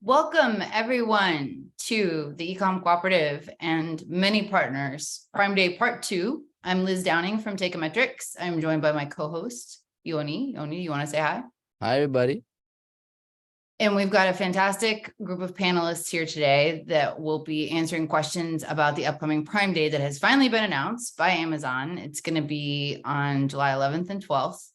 Welcome everyone to the Ecom Cooperative and many partners Prime Day Part 2. I'm Liz Downing from Teikametrics. I'm joined by my co-host, Yoni. Yoni, you want to say hi? Hi, everybody. And we've got a fantastic group of panelists here today that will be answering questions about the upcoming Prime Day that has finally been announced by Amazon. It's going to be on July 11th and 12th.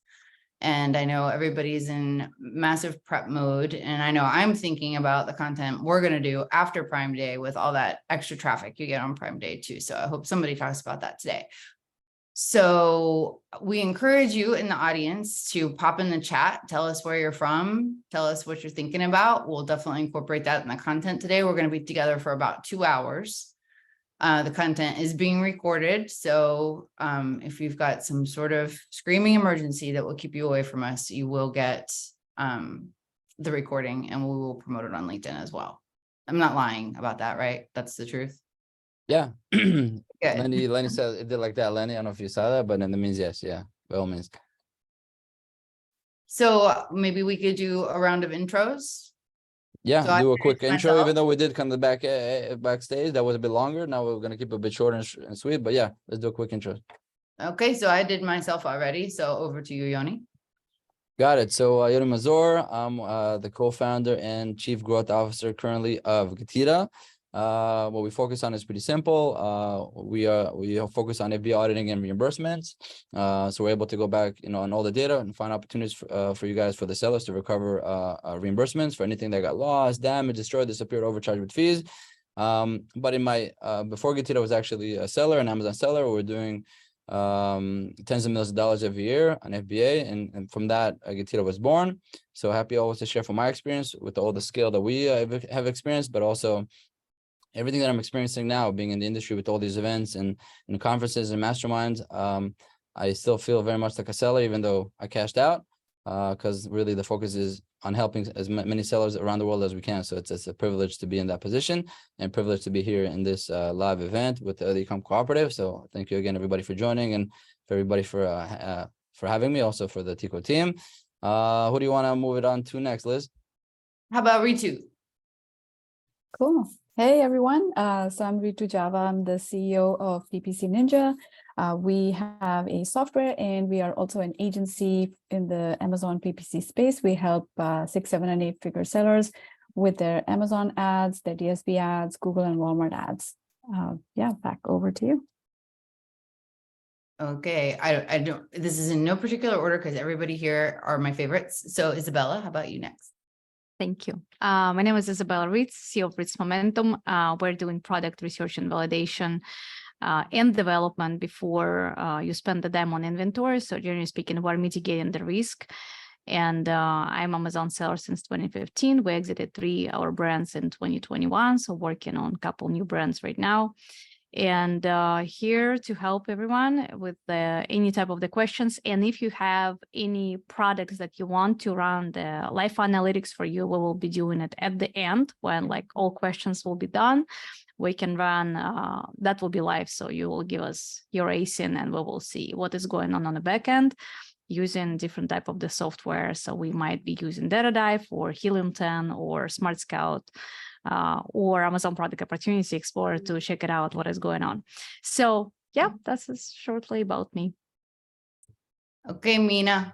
And I know everybody's in massive prep mode. And I know I'm thinking about the content we're going to do after Prime Day with all that extra traffic you get on Prime Day too. So I hope somebody talks about that today. So we encourage you in the audience to pop in the chat, tell us where you're from, tell us what you're thinking about. We'll definitely incorporate that in the content today. We're going to be together for about 2 hours. The content is being recorded. So if you've got some sort of screaming emergency that will keep you away from us, you will get the recording and we will promote it on LinkedIn as well. I'm not lying about that, right? That's the truth. Yeah. Good. Lenny said it did like that. Lenny, I don't know if you saw that, but then that means yes. Yeah, by all means. So maybe we could do a round of intros. Yeah, So do a quick intro, myself. even though we did come to the backstage. That was a bit longer. Now we're going to keep it a bit short and sweet. But yeah, let's do a quick intro. Okay, so I did myself already. So over to you, Yoni. Got it. So Yoni Mazor, I'm the co-founder and chief growth officer currently of GETIDA. What we focus on is pretty simple. We focus on FBA auditing and reimbursements. So we're able to go back, on all the data and find opportunities for you guys, for the sellers to recover reimbursements for anything that got lost, damaged, destroyed, disappeared, overcharged with fees. But in my before GETIDA, I was actually a seller, an Amazon seller. We're doing tens of millions of dollars every year on FBA, and from that GETIDA was born. So happy always to share from my experience with all the skill that we have experienced, but also everything that I'm experiencing now, being in the industry with all these events and conferences and masterminds. I still feel very much like a seller, even though I cashed out, because really the focus is on helping as many sellers around the world as we can. So it's a privilege to be in that position and privilege to be here in this live event with the Ecom Cooperative. So thank you again, everybody, for joining, and for everybody for having me, also for the Teco team. Who do you want to move it on to next, Liz? How about Ritu? Cool. Hey, everyone. So I'm Ritu Java. I'm the CEO of PPC Ninja. We have a software and we are also an agency in the Amazon PPC space. We help 6, 7, and 8 figure sellers with their Amazon ads, their DSP ads, Google and Walmart ads. Yeah, back over to you. Okay, I don't, this is in no particular order because everybody here are my favorites. So Izabella, how about you next? Thank you. My name is Izabella Ritz, CEO of Ritz Momentum. We're doing product research and validation and development before you spend the dime on inventory. So generally speaking, we're mitigating the risk. And I'm Amazon seller since 2015. We exited 3 our brands in 2021. So working on a couple new brands right now. And here to help everyone with any type of the questions. And if you have any products that you want to run the live analytics for you, we will be doing it at the end when all questions will be done. We can run, that will be live. So you will give us your ASIN and we will see what is going on the back end using different type of the software. So we might be using DataDive or Helium 10 or Smart Scout. Or Amazon Product Opportunity Explorer to check it out, what is going on. So yeah, that's shortly about me. Okay, Mina.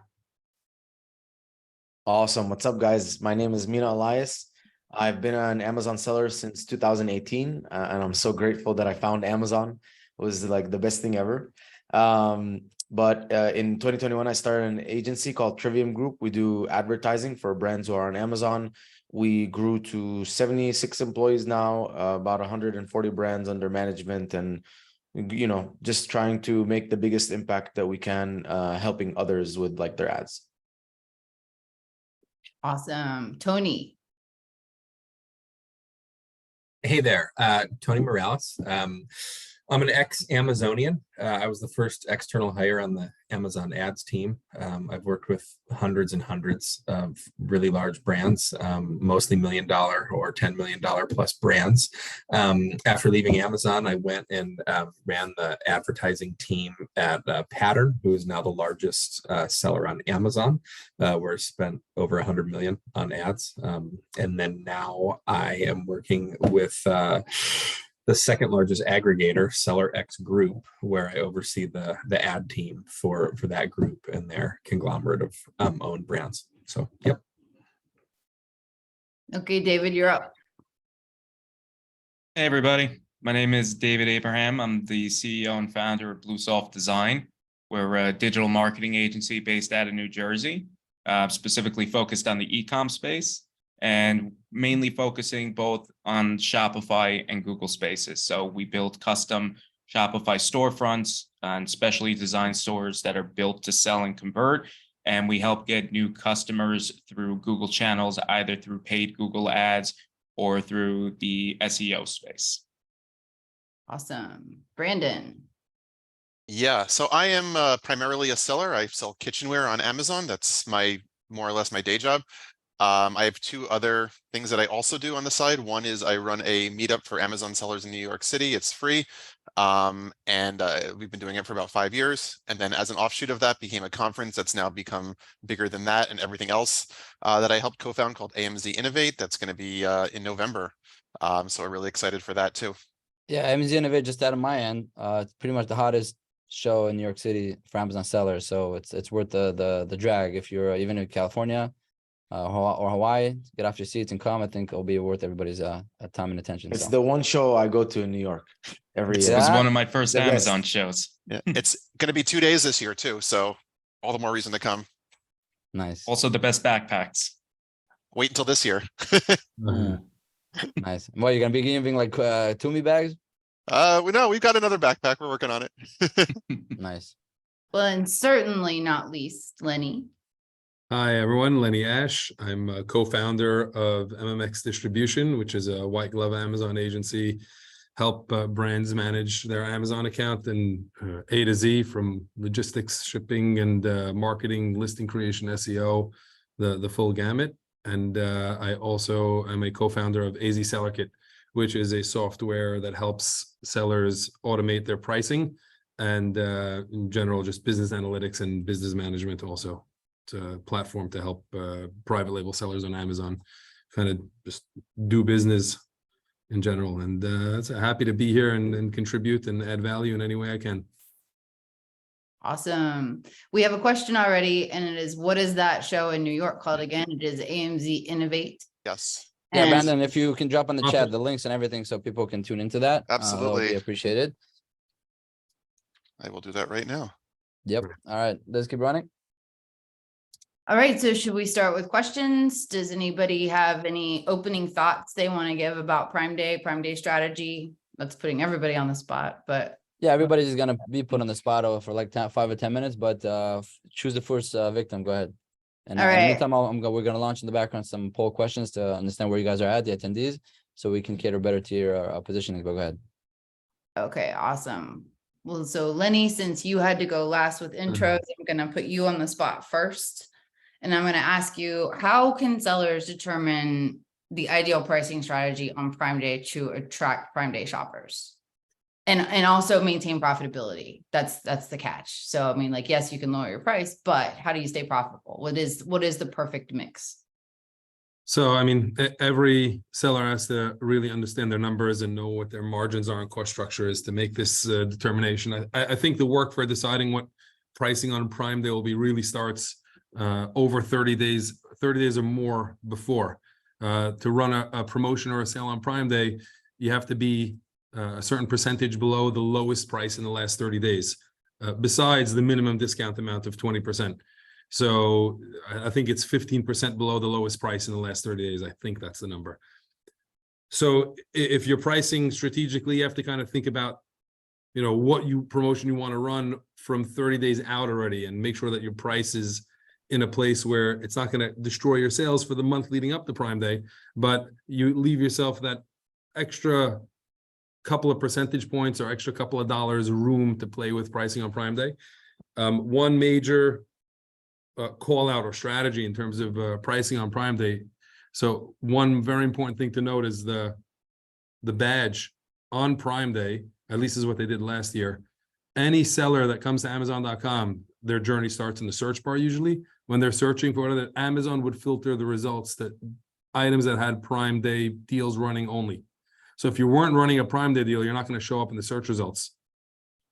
Awesome. What's up, guys? My name is Mina Elias. I've been an Amazon seller since 2018, and I'm so grateful that I found Amazon. It was like the best thing ever. But in 2021, I started an agency called Trivium Group. We do advertising for brands who are on Amazon. We grew to 76 employees now, about 140 brands under management, and just trying to make the biggest impact that we can, helping others with their ads. Awesome. Tony. Hey there, Tony Morales. I'm an ex-Amazonian. I was the first external hire on the Amazon ads team. I've worked with hundreds and hundreds of really large brands, mostly $1 million or $10 million plus brands. After leaving Amazon, I went and ran the advertising team at Pattern, who is now the largest seller on Amazon, where I spent over 100 million on ads. And then now I am working with the second largest aggregator, SellerX Group, where I oversee the ad team for that group and their conglomerate of owned brands. So, yep. Okay, David, you're up. Hey, everybody. My name is David Abraham. I'm the CEO and founder of Bluesoft Design. We're a digital marketing agency based out of New Jersey, specifically focused on the e-com space, and mainly focusing both on Shopify and Google Spaces. So we build custom Shopify storefronts and specially designed stores that are built to sell and convert. And we help get new customers through Google channels, either through paid Google ads or through the SEO space. Awesome. Brandon. Yeah, so I am primarily a seller. I sell kitchenware on Amazon. That's more or less my day job. I have two other things that I also do on the side. One is I run a meetup for Amazon sellers in New York City. It's free. And we've been doing it for about 5 years. And then as an offshoot of that became a conference that's now become bigger than that and everything else that I helped co-found called AZ Innovate. That's going to be in November. So we're really excited for that too. Yeah, AZ Innovate, just out of my end, it's pretty much the hottest show in New York City for Amazon sellers. So it's worth the drag if you're even in California or Hawaii. Get off your seats and come. I think it'll be worth everybody's time and attention. It's so. the one show I go to in New York every This year. was one of my first The best. Amazon shows. Yeah, it's going to be 2 days this year too. So all the more reason to come. Nice. Also the best backpacks. Wait until this year. Nice. Well, you're gonna be giving like Toomey bags? No, we've got another backpack. We're working on it. Nice. Well, and certainly not least, Lenny. Hi, everyone. Lenny Ash. I'm a co-founder of MMX Distribution, which is a white glove Amazon agency. Help brands manage their Amazon account and A to Z, from logistics, shipping, and marketing, listing creation, SEO, the full gamut. And I also am a co-founder of AZ SellerKit, which is a software that helps sellers automate their pricing and in general, just business analytics and business management also. It's a platform to help private label sellers on Amazon kind of just do business in general. And so happy to be here and contribute and add value in any way I can. Awesome. We have a question already, and it is, what is that show in New York called again? It is AMZ Innovate. Yes. Yeah, And- Brandon, if you can drop on the Awesome. chat the links and everything so people can tune into that. That Absolutely. would be appreciated. I will do that right now. Yep. All right. Let's keep running. All right, so should we start with questions? Does anybody have any opening thoughts they want to give about Prime Day strategy? That's putting everybody on the spot, but Yeah, everybody's gonna be put on the spot for like 5 or 10 minutes, but choose the first victim. Go ahead. And All in the right. meantime, we're gonna launch in the background some poll questions to understand where you guys are at, the attendees, so we can cater better to your positioning. But go ahead. okay, awesome. Well, so Lenny, since you had to go last with intros, I'm gonna put you on the spot first. And I'm gonna ask you, how can sellers determine the ideal pricing strategy on Prime Day to attract Prime Day shoppers? And also maintain profitability. That's the catch. So I mean, like, yes, you can lower your price, but how do you stay profitable? What is the perfect mix? So, I mean, every seller has to really understand their numbers and know what their margins are and cost structure is to make this determination. I think the work for deciding what pricing on Prime Day will be really starts over 30 days or more before. To run a promotion or a sale on Prime Day, you have to be a certain percentage below the lowest price in the last 30 days, besides the minimum discount amount of 20%. So I think it's 15% below the lowest price in the last 30 days. I think that's the number. So if you're pricing strategically, you have to kind of think about, you know, what promotion you want to run from 30 days out already, and make sure that your price is in a place where it's not going to destroy your sales for the month leading up to Prime Day, but you leave yourself that extra couple of percentage points or extra couple of dollars room to play with pricing on Prime Day. One major call out or strategy in terms of pricing on Prime Day. So one very important thing to note is the badge on Prime Day, at least is what they did last year. Any seller that comes to Amazon.com, their journey starts in the search bar usually. When they're searching for whatever, Amazon would filter the results that items that had Prime Day deals running only. So if you weren't running a Prime Day deal, you're not going to show up in the search results.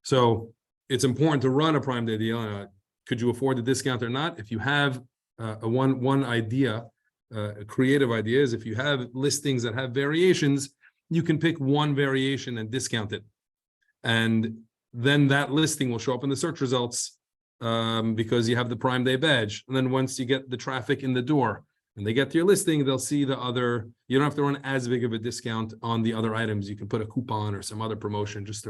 So it's important to run a Prime Day deal. Could you afford the discount or not? If you have one idea, a creative idea is if you have listings that have variations, you can pick one variation and discount it. And then that listing will show up in the search results because you have the Prime Day badge. And then once you get the traffic in the door and they get to your listing, they'll see the other, you don't have to run as big of a discount on the other items. You can put a coupon or some other promotion just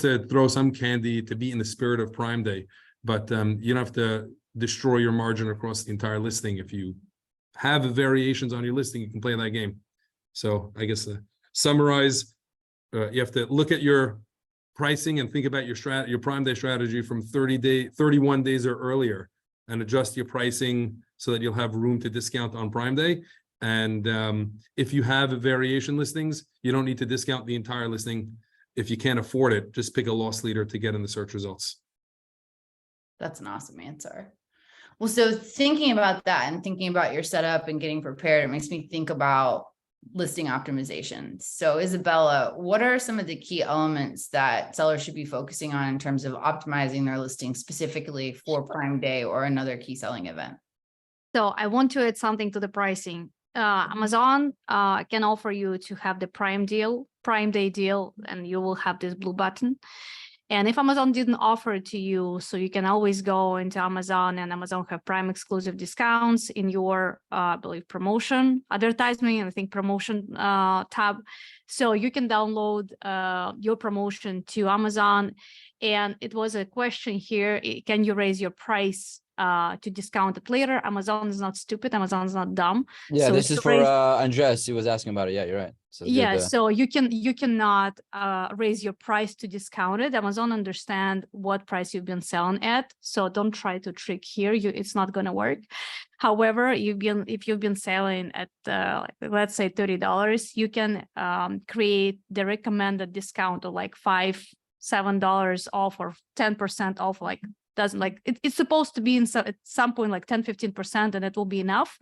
to throw some candy to be in the spirit of Prime Day. But you don't have to destroy your margin across the entire listing. If you have variations on your listing, you can play that game. So I guess summarize, you have to look at your pricing and think about your Prime Day strategy from 31 days or earlier, and adjust your pricing so that you'll have room to discount on Prime Day. And if you have variation listings, you don't need to discount the entire listing. If you can't afford it, just pick a loss leader to get in the search results. That's an awesome answer. Well, so thinking about that and thinking about your setup and getting prepared, it makes me think about listing optimization. So Izabella, what are some of the key elements that sellers should be focusing on in terms of optimizing their listing specifically for Prime Day or another key selling event? So I want to add something to the pricing. Amazon can offer you to have the Prime Day deal, and you will have this blue button. And if Amazon didn't offer it to you, so you can always go into Amazon, and Amazon have Prime exclusive discounts in your, I believe, promotion, advertisement, and I think promotion tab. So you can download your promotion to Amazon. And it was a question here, can you raise your price to discount it later? Amazon is not stupid. Amazon is not dumb. Yeah, so this is for Andres. He was asking about it. Yeah, you're right. So yeah, so you cannot raise your price to discount it. Amazon understand what price you've been selling at, so don't try to trick here. It's not going to work. However, if you've been selling at let's say $30, you can create the recommended discount of like $5-7 off or 10% off. Like it's supposed to be at some point like 10-15%, and it will be enough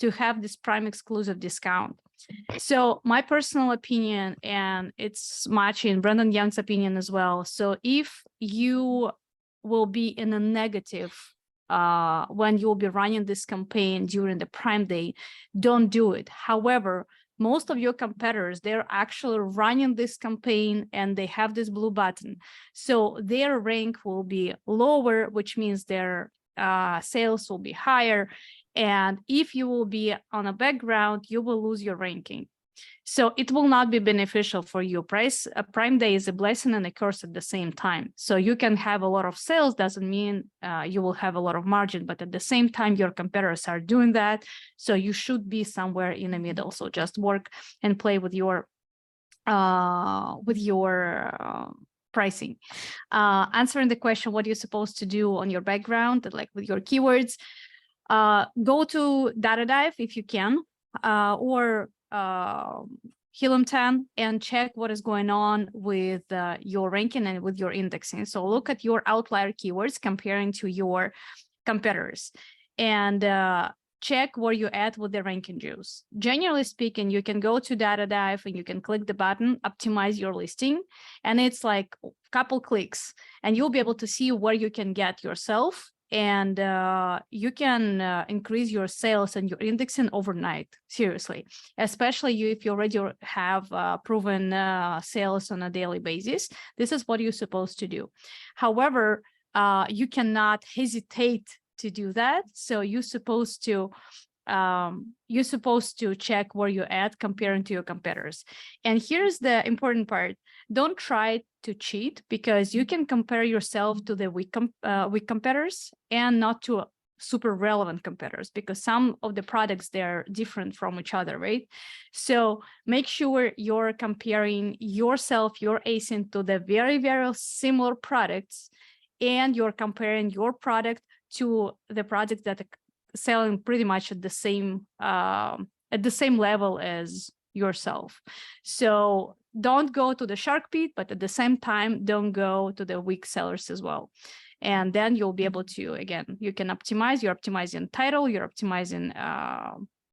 to have this Prime exclusive discount. So my personal opinion, and it's matching Brandon Young's opinion as well. So if you will be in a negative when you'll be running this campaign during the Prime Day, don't do it. However, most of your competitors, they're actually running this campaign and they have this blue button. So their rank will be lower, which means their sales will be higher. And if you will be on a background, you will lose your ranking. So it will not be beneficial for you. Prime Day is a blessing and a curse at the same time. So you can have a lot of sales, doesn't mean you will have a lot of margin, but at the same time, your competitors are doing that. So you should be somewhere in the middle. So just work and play with your pricing. Answering the question, what you're supposed to do on your background, like with your keywords, go to Data Dive if you can, or Helium 10, and check what is going on with your ranking and with your indexing. So look at your outlier keywords comparing to your competitors, and check where you're at with the ranking juice. Generally speaking, you can go to Data Dive and you can click the button, optimize your listing, and it's like a couple clicks, and you'll be able to see where you can get yourself. And you can increase your sales and your indexing overnight, seriously, especially if you already have proven sales on a daily basis. This is what you're supposed to do. However, you cannot hesitate to do that. So you're supposed to check where you're at comparing to your competitors. And here's the important part. Don't try to cheat, because you can compare yourself to the weak competitors and not to super relevant competitors, because some of the products, they're different from each other, right? So make sure you're comparing yourself, your ASIN, to the very, very similar products, and you're comparing your product to the products that are selling pretty much at the same level as yourself. So don't go to the shark pit, but at the same time, don't go to the weak sellers as well. And then you'll be able to, again, you can optimize, you're optimizing title, you're optimizing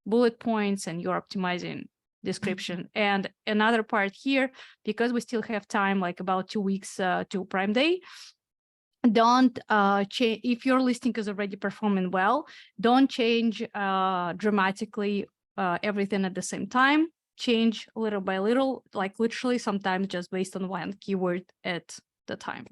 bullet points, and you're optimizing description. And another part here, because we still have time, like about 2 weeks to Prime Day, don't change. If your listing is already performing well, don't change dramatically everything at the same time. Change little by little, like literally sometimes just based on one keyword at the time.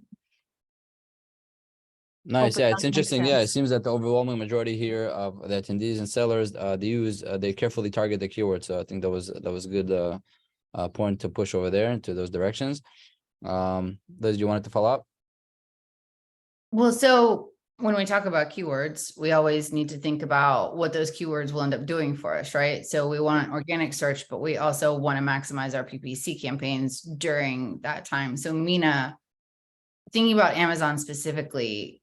Nice. Yeah, it's interesting. Yeah, it Sense. seems that the overwhelming majority here of the attendees and sellers, they carefully target the keyword. So I think that was a good point to push over there into those directions. Liz, you wanted to follow up? Well, so when we talk about keywords, we always need to think about what those keywords will end up doing for us, right? So we want organic search, but we also want to maximize our PPC campaigns during that time. So Mina, thinking about Amazon specifically,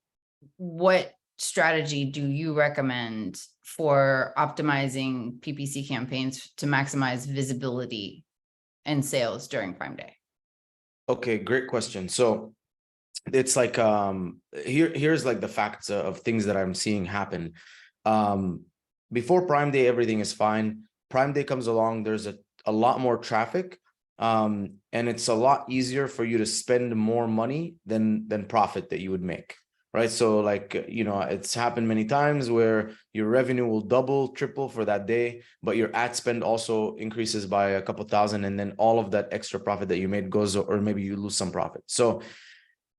what strategy do you recommend for optimizing PPC campaigns to maximize visibility and sales during Prime Day? Okay, great question. So it's like here's like the facts of things that I'm seeing happen. Before Prime Day, everything is fine. Prime Day comes along, there's a lot more traffic, and it's a lot easier for you to spend more money than profit that you would make. Right. So like, you know, it's happened many times where your revenue will double, triple for that day, but your ad spend also increases by a couple thousand. And then all of that extra profit that you made goes, or maybe you lose some profit. So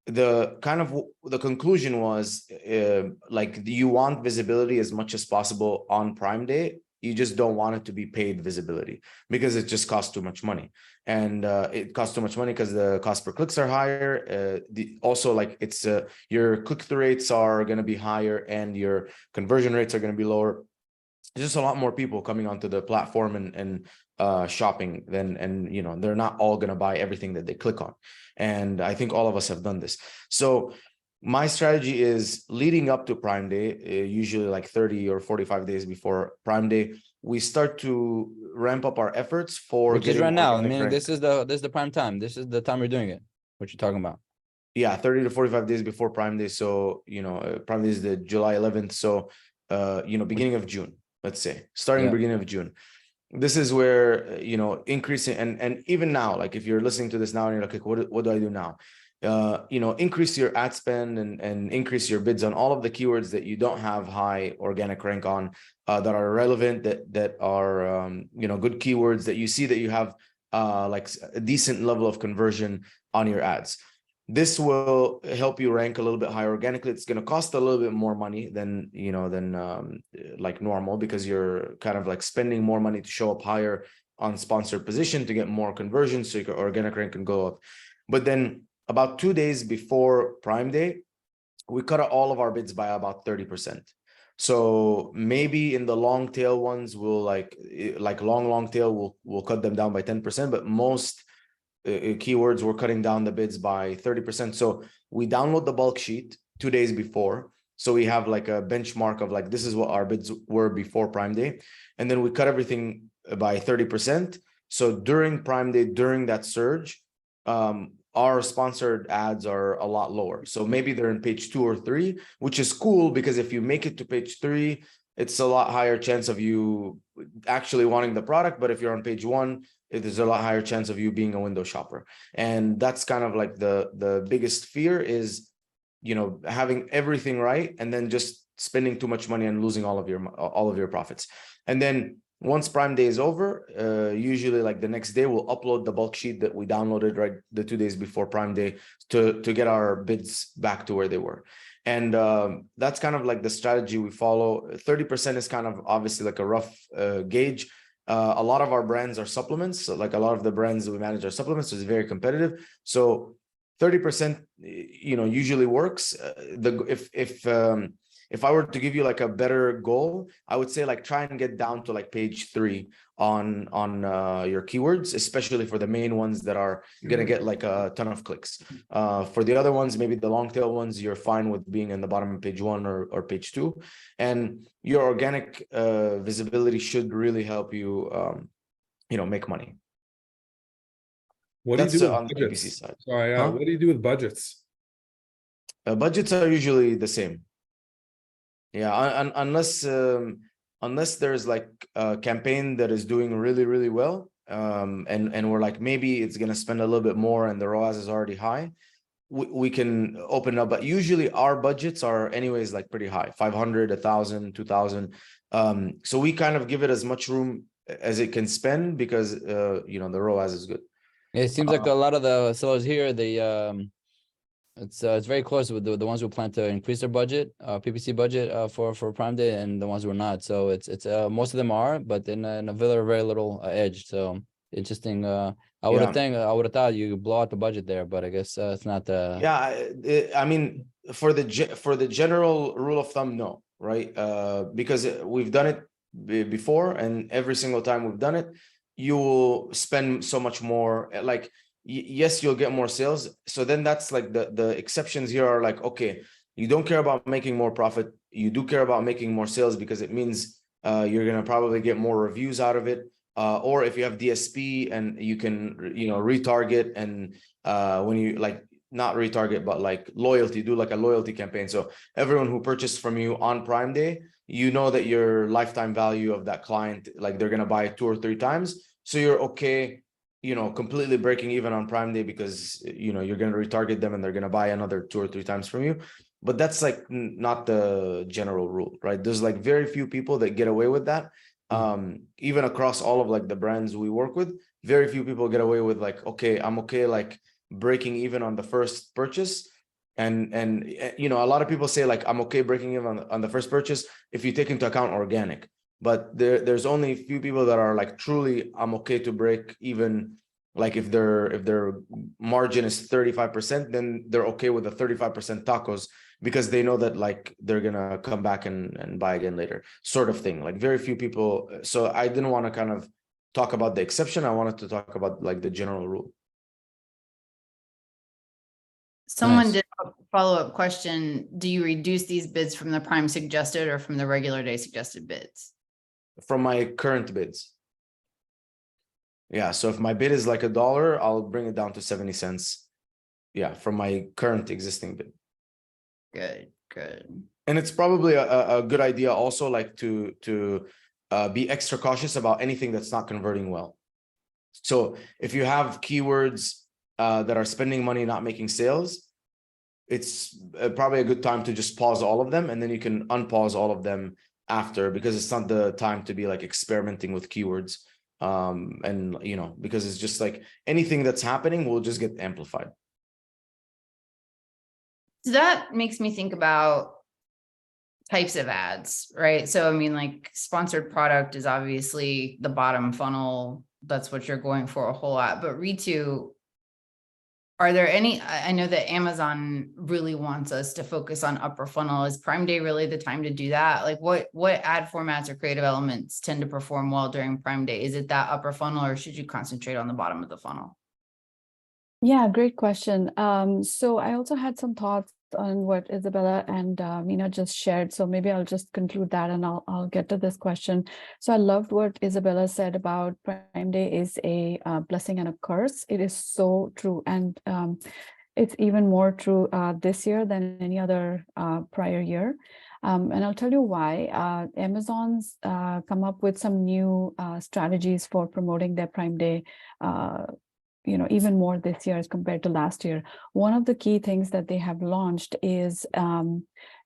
the conclusion was like, you want visibility as much as possible on Prime Day. You just don't want it to be paid visibility because it just costs too much money. And it costs too much money because the cost per clicks are higher. Also, like it's your click-through rates are going to be higher and your conversion rates are going to be lower. There's just a lot more people coming onto the platform and shopping and you know, they're not all going to buy everything that they click on. And I think all of us have done this. So my strategy is leading up to Prime Day, usually like 30 or 45 days before Prime Day, we start to ramp up our efforts for Which is right now. I mean, rank. this is the prime time. This is the time you're doing it. What you're talking about? Yeah, 30 to 45 days before Prime Day. So, you know, Prime Day is the July 11th. So, you know, beginning of June, let's say, starting beginning of June. This is where, you know, increasing and even now, like if you're listening to this now and you're like, okay, what do I do now? You know, increase your ad spend and increase your bids on all of the keywords that you don't have high organic rank on, that are relevant, that are, you know, good keywords that you see that you have like a decent level of conversion on your ads. This will help you rank a little bit higher organically. It's going to cost a little bit more money than, you know, like normal, because you're kind of like spending more money to show up higher on sponsored position to get more conversions, so your organic rank can go up. But then about 2 days before Prime Day, we cut all of our bids by about 30%. So maybe in the long tail ones, we'll like long tail, we'll cut them down by 10%, but most keywords we're cutting down the bids by 30%. So we download the bulk sheet 2 days before, so we have like a benchmark of like, this is what our bids were before Prime Day, and then we cut everything by 30%. So during Prime Day, during that surge, our sponsored ads are a lot lower. So maybe they're in page 2 or 3, which is cool, because if you make it to page 3, it's a lot higher chance of you actually wanting the product. But if you're on page 1, there's a lot higher chance of you being a window shopper. And that's kind of like the biggest fear is, you know, having everything right and then just spending too much money and losing all of your profits. And then once Prime Day is over, usually like the next day, we'll upload the bulk sheet that we downloaded right the 2 days before Prime Day to get our bids back to where they were. And that's kind of like the strategy we follow. 30% is kind of obviously like a rough gauge. A lot of our brands are supplements. So like a lot of the brands that we manage are supplements, so it's very competitive. So 30%, you know, usually works. if I were to give you like a better goal, I would say like try and get down to like page 3 on your keywords, especially for the main ones that are gonna get like a ton of clicks. For the other ones, maybe the long tail ones, you're fine with being in the bottom of page 1 or page 2, and your organic visibility should really help you make money. What do you That's do with on the PPC budgets? side. Sorry, Huh? what do you do with budgets? Budgets are usually the same. Yeah, unless there's like a campaign that is doing really, really well, and we're like, maybe it's gonna spend a little bit more and the ROAS is already high, we can open it up. But usually our budgets are anyways like pretty high, 500, 1,000, 2,000. So we kind of give it as much room as it can spend because the ROAS is good. It seems like a lot of the sellers here, it's very close with the ones who plan to increase their budget, PPC budget for Prime Day, and the ones who are not. So it's most of them are, but in a very little edge. So interesting. I would have thought you blow out the budget there, but I guess it's not the. Yeah, I mean, for the general rule of thumb, no, right? Because we've done it before, and every single time we've done it, you will spend so much more. Like, yes, you'll get more sales. So then that's like the exceptions here are like, okay, you don't care about making more profit. You do care about making more sales because it means you're going to probably get more reviews out of it. Or if you have DSP and you can, retarget, and when you like not retarget, but like loyalty, do like a loyalty campaign. So everyone who purchased from you on Prime Day, you know that your lifetime value of that client, like they're going to buy 2 or 3 times. So you're okay, completely breaking even on Prime Day because, you're going to retarget them and they're going to buy another 2 or 3 times from you. But that's like not the general rule, right? There's like very few people that get away with that. Even across all of like the brands we work with, very few people get away with like, okay, I'm okay like breaking even on the first purchase. And a lot of people say like, I'm okay breaking even on the first purchase if you take into account organic. But there's only a few people that are like, truly, I'm okay to break even. Like if their margin is 35%, then they're okay with the 35% tacos because they know that like they're gonna come back and buy again later, sort of thing. Like very few people. So I didn't want to kind of talk about the exception. I wanted to talk about like the general rule. Someone Nice. did a follow-up question. Do you reduce these bids from the Prime suggested or from the regular day suggested bids? From my current bids. Yeah, so if my bid is like $1, I'll bring it down to 70 cents. Yeah, from my current existing bid. Good. And it's probably a good idea also like to be extra cautious about anything that's not converting well. So if you have keywords that are spending money, not making sales, it's probably a good time to just pause all of them, and then you can unpause all of them after, because it's not the time to be like experimenting with keywords. And because it's just like anything that's happening will just get amplified. So that makes me think about types of ads, right? So I mean, like sponsored product is obviously the bottom funnel. That's what you're going for a whole lot. But Ritu, are there any, I know that Amazon really wants us to focus on upper funnel. Is Prime Day really the time to do that? Like what ad formats or creative elements tend to perform well during Prime Day? Is it that upper funnel, or should you concentrate on the bottom of the funnel? Yeah, great question. So I also had some thoughts on what Izabella and Mina just shared. So maybe I'll just conclude that and I'll get to this question. So I loved what Izabella said about Prime Day is a blessing and a curse. It is so true. And it's even more true this year than any other prior year. And I'll tell you why. Amazon's come up with some new strategies for promoting their Prime Day even more this year as compared to last year. One of the key things that they have launched is,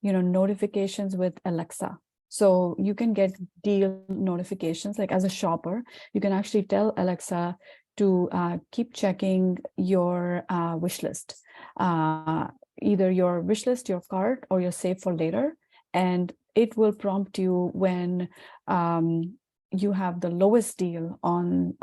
notifications with Alexa. So you can get deal notifications, like as a shopper, you can actually tell Alexa to keep checking your wish list, either your wish list, your cart, or your save for later. And it will prompt you when you have the lowest deal on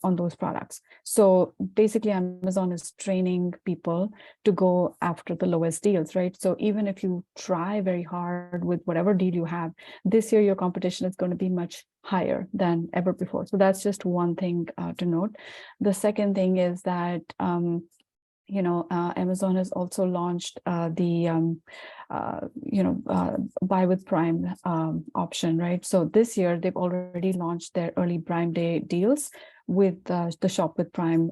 those products. So basically Amazon is training people to go after the lowest deals, right? So even if you try very hard with whatever deal you have, this year your competition is going to be much higher than ever before. So that's just one thing to note. The second thing is that Amazon has also launched the buy with Prime option, right? So this year they've already launched their early Prime Day deals with the Shop with Prime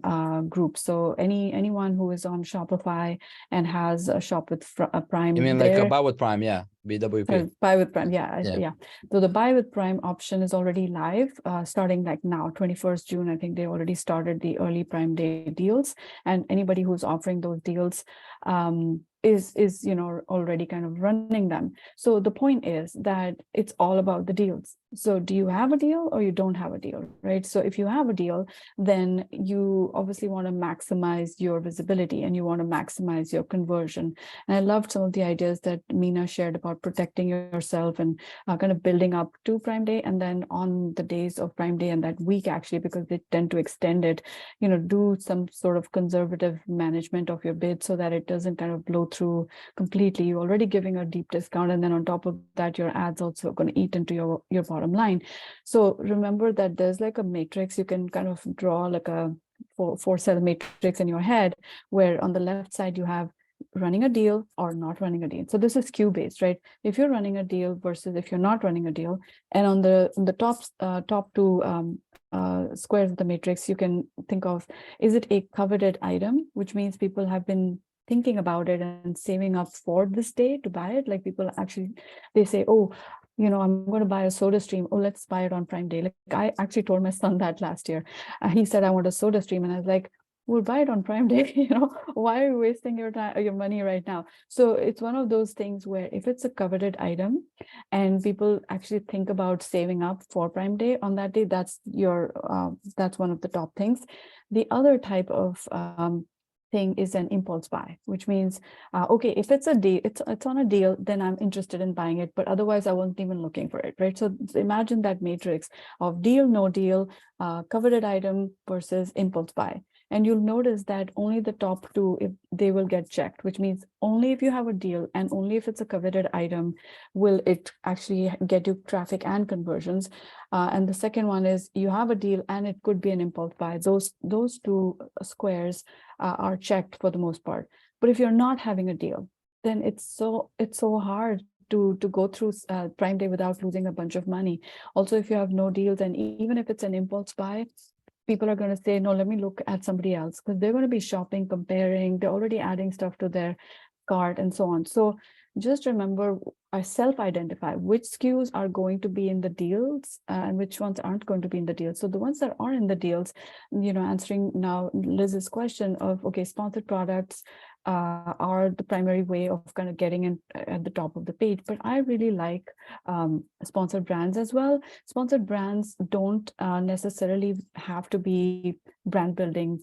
group. So anyone who is on Shopify and has a Shop with Prime, You mean like a buy with Prime, yeah, BWP. Buy with Prime, yeah. So the buy with Prime option is already live, starting like now, 21st June. I think they already started the early Prime Day deals, and anybody who's offering those deals is already kind of running them. So the point is that it's all about the deals. So do you have a deal or you don't have a deal, right? So if you have a deal, then you obviously want to maximize your visibility and you want to maximize your conversion. And I loved some of the ideas that Mina shared about protecting yourself and kind of building up to Prime Day, and then on the days of Prime Day and that week, actually, because they tend to extend it, do some sort of conservative management of your bid so that it doesn't kind of blow through completely. You're already giving a deep discount, and then on top of that, your ads also going to eat into your bottom line. So remember that there's like a matrix. You can kind of draw like a four cell matrix in your head, where on the left side you have running a deal or not running a deal. So this is skew based, right? If you're running a deal versus if you're not running a deal, and on the top two squares of the matrix, you can think of, is it a coveted item, which means people have been thinking about it and saving up for this day to buy it. Like people actually, they say, oh, I'm going to buy a soda stream. Oh, let's buy it on Prime Day. Like I actually told my son that last year. He said, I want a soda stream. And I was like, we'll buy it on Prime Day. Why are you wasting your time, your money right now? So it's one of those things where if it's a coveted item and people actually think about saving up for Prime Day on that day, that's one of the top things. The other type of thing is an impulse buy, which means, okay, if it's a deal, it's on a deal, then I'm interested in buying it, but otherwise I wasn't even looking for it, right? So imagine that matrix of deal, no deal, coveted item versus impulse buy. And you'll notice that only the top two, if they will get checked, which means only if you have a deal and only if it's a coveted item will it actually get you traffic and conversions. And the second one is you have a deal and it could be an impulse buy. Those two squares are checked for the most part. But if you're not having a deal, then it's so hard to go through Prime Day without losing a bunch of money. Also, if you have no deals, and even if it's an impulse buy, people are going to say, no, let me look at somebody else, because they're going to be shopping, comparing, they're already adding stuff to their cart and so on. So just remember, I self-identify which SKUs are going to be in the deals and which ones aren't going to be in the deals. So the ones that are in the deals, answering now Liz's question of, okay, sponsored products are the primary way of kind of getting in at the top of the page. But I really like sponsored brands as well. Sponsored brands don't necessarily have to be brand building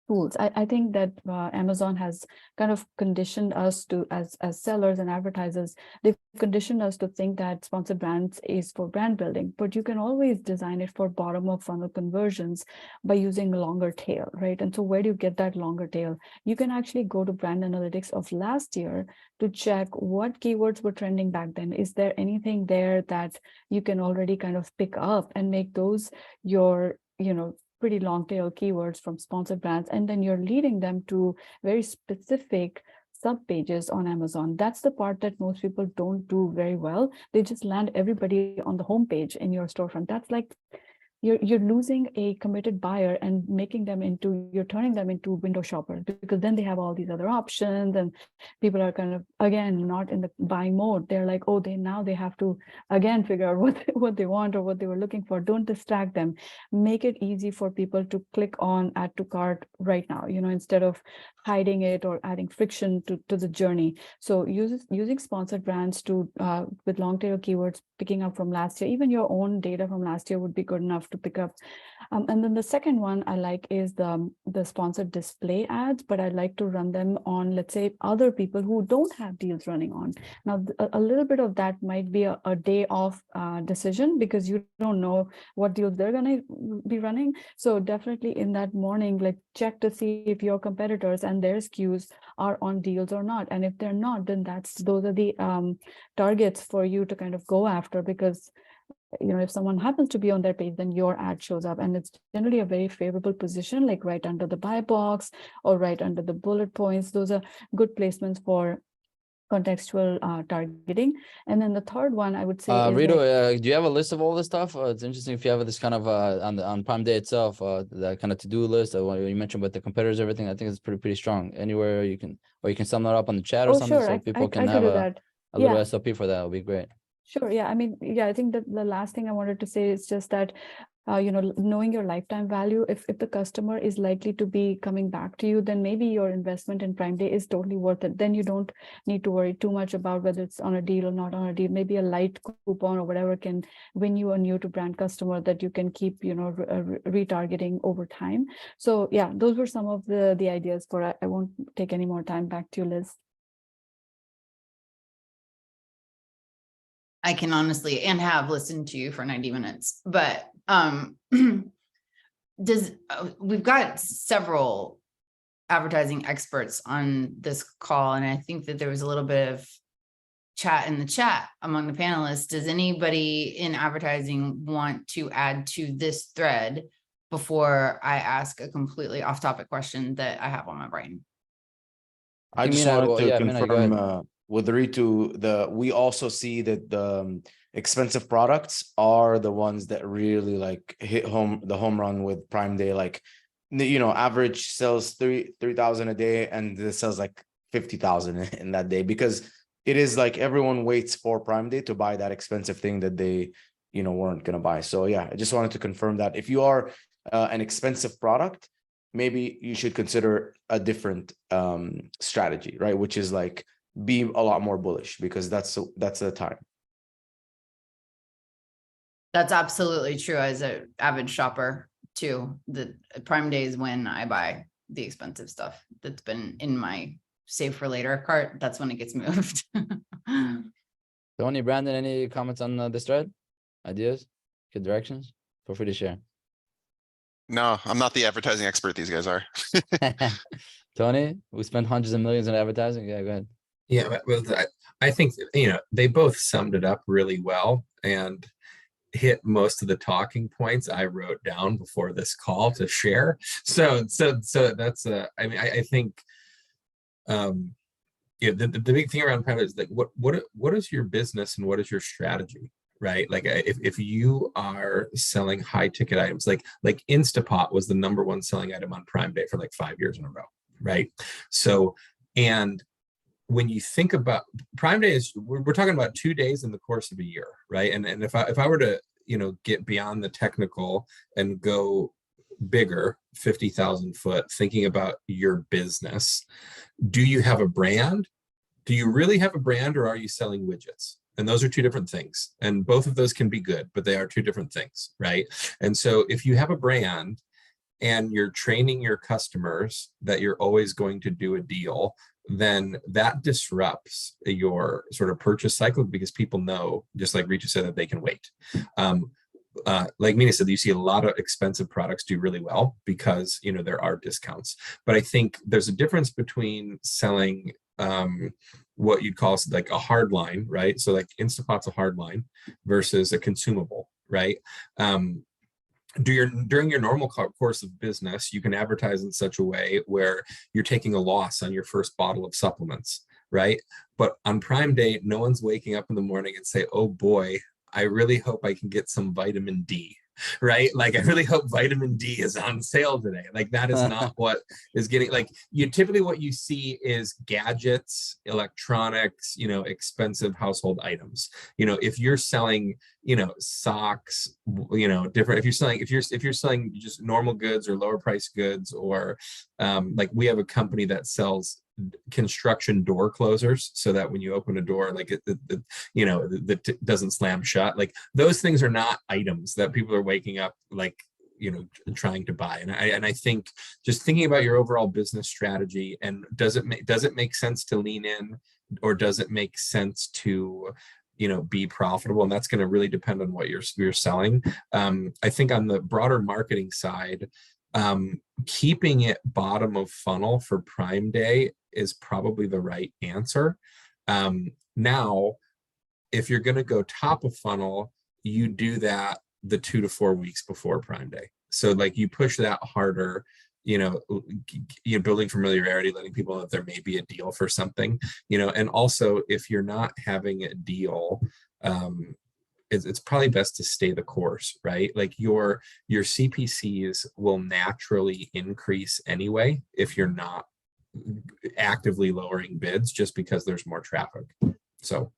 tools. I think that Amazon has kind of conditioned us to, as sellers and advertisers, they've conditioned us to think that sponsored brands is for brand building, but you can always design it for bottom of funnel conversions by using longer tail, right? And so where do you get that longer tail? You can actually go to brand analytics of last year to check what keywords were trending back then. Is there anything there that you can already kind of pick up and make those your, pretty long tail keywords from sponsored brands, and then you're leading them to very specific sub pages on Amazon. That's the part that most people don't do very well. They just land everybody on the homepage in your storefront. That's like you're losing a committed buyer and you're turning them into window shoppers, because then they have all these other options and people are kind of, again, not in the buying mode. They're like, oh, now they have to again figure out what they want or what they were looking for. Don't distract them. Make it easy for people to click on add to cart right now, instead of hiding it or adding friction to the journey. So using sponsored brands to with long tail keywords, picking up from last year, even your own data from last year would be good enough to pick up. And then the second one I like is the sponsored display ads, but I like to run them on, let's say, other people who don't have deals running on. Now, a little bit of that might be a day off decision, because you don't know what deals they're going to be running. So definitely in that morning, like, check to see if your competitors and their SKUs are on deals or not. And if they're not, then those are the targets for you to kind of go after, because if someone happens to be on their page, then your ad shows up, and it's generally a very favorable position, like right under the buy box or right under the bullet points. Those are good placements for contextual targeting. And then the third one I would say is Ritu, do you have a list of all this stuff? It's interesting if you have this kind of on Prime Day itself, that kind of to-do list. What you mentioned with the competitors, everything. I think it's pretty strong. Anywhere you can, or you can sum that up on the chat or something, sure. so people can I have could do that. a little SOP for that. Would be great. Sure. Yeah. I mean, I think that the last thing I wanted to say is just that, knowing your lifetime value, if the customer is likely to be coming back to you, then maybe your investment in Prime Day is totally worth it. Then you don't need to worry too much about whether it's on a deal or not on a deal. Maybe a light coupon or whatever can win you a new to brand customer that you can keep, retargeting over time. So yeah, those were some of the ideas for it. I won't take any more time. Back to you, Liz. I can honestly, and have listened to you for 90 minutes, but we've got several advertising experts on this call, and I think that there was a little bit of chat in the chat among the panelists. Does anybody in advertising want to add to this thread before I ask a completely off-topic question that I have on my brain? I just wanted to confirm with Ritu, we also see that the expensive products are the ones that really like hit the home run with Prime Day. Like, average sells 3,000 a day, and this sells like 50,000 in that day, because it is like everyone waits for Prime Day to buy that expensive thing that they weren't gonna buy. So yeah, I just wanted to confirm that if you are an expensive product, maybe you should consider a different strategy, right? Which is like, be a lot more bullish, because that's the time. That's absolutely true. As an avid shopper too, the Prime Day is when I buy the expensive stuff that's been in my save for later cart. That's when it gets moved. Tony, Brandon, any comments on this thread? Ideas? Good directions? Feel free to share. No, I'm not the advertising expert these guys are. Tony, we spend hundreds of millions on advertising. Yeah, go ahead. Yeah, well, I think, they both summed it up really well and hit most of the talking points I wrote down before this call to share. So that's I think the big thing around private is like, what is your business and what is your strategy, right? Like, if you are selling high ticket items, like Instapot was the #1 selling item on Prime Day for like 5 years in a row, right? So, and when you think about Prime Day, we're talking about 2 days in the course of a year, right? And if I were to get beyond the technical and go bigger, 50,000 foot, thinking about your business, do you have a brand? Do you really have a brand, or are you selling widgets? And those are two different things. And both of those can be good, but they are two different things, right? And so if you have a brand and you're training your customers that you're always going to do a deal, then that disrupts your sort of purchase cycle, because people know, just like Ritu said, that they can wait. Like Mina said, you see a lot of expensive products do really well because there are discounts. But I think there's a difference between selling what you'd call like a hard line, right? So like Instapot's a hard line versus a consumable, right? During your normal course of business, you can advertise in such a way where you're taking a loss on your first bottle of supplements, right? But on Prime Day, no one's waking up in the morning and say, oh boy, I really hope I can get some vitamin D, right? Like, I really hope vitamin D is on sale today. Like, that is not what is getting, like, typically what you see is gadgets, electronics, expensive household items. If you're selling, socks, different, if you're selling just normal goods or lower price goods, or like we have a company that sells construction door closers, so that when you open a door, like that doesn't slam shut. Like those things are not items that people are waking up like, trying to buy. And I think just thinking about your overall business strategy, and does it make sense to lean in, or does it make sense to be profitable? And that's going to really depend on what you're selling. I think on the broader marketing side, keeping it bottom of funnel for Prime Day is probably the right answer. Now, if you're going to go top of funnel, you do that the 2 to 4 weeks before Prime Day. So like you push that harder, building familiarity, letting people know that there may be a deal for something, and also if you're not having a deal, it's probably best to stay the course, right? Like your CPCs will naturally increase anyway if you're not actively lowering bids, just because there's more traffic. So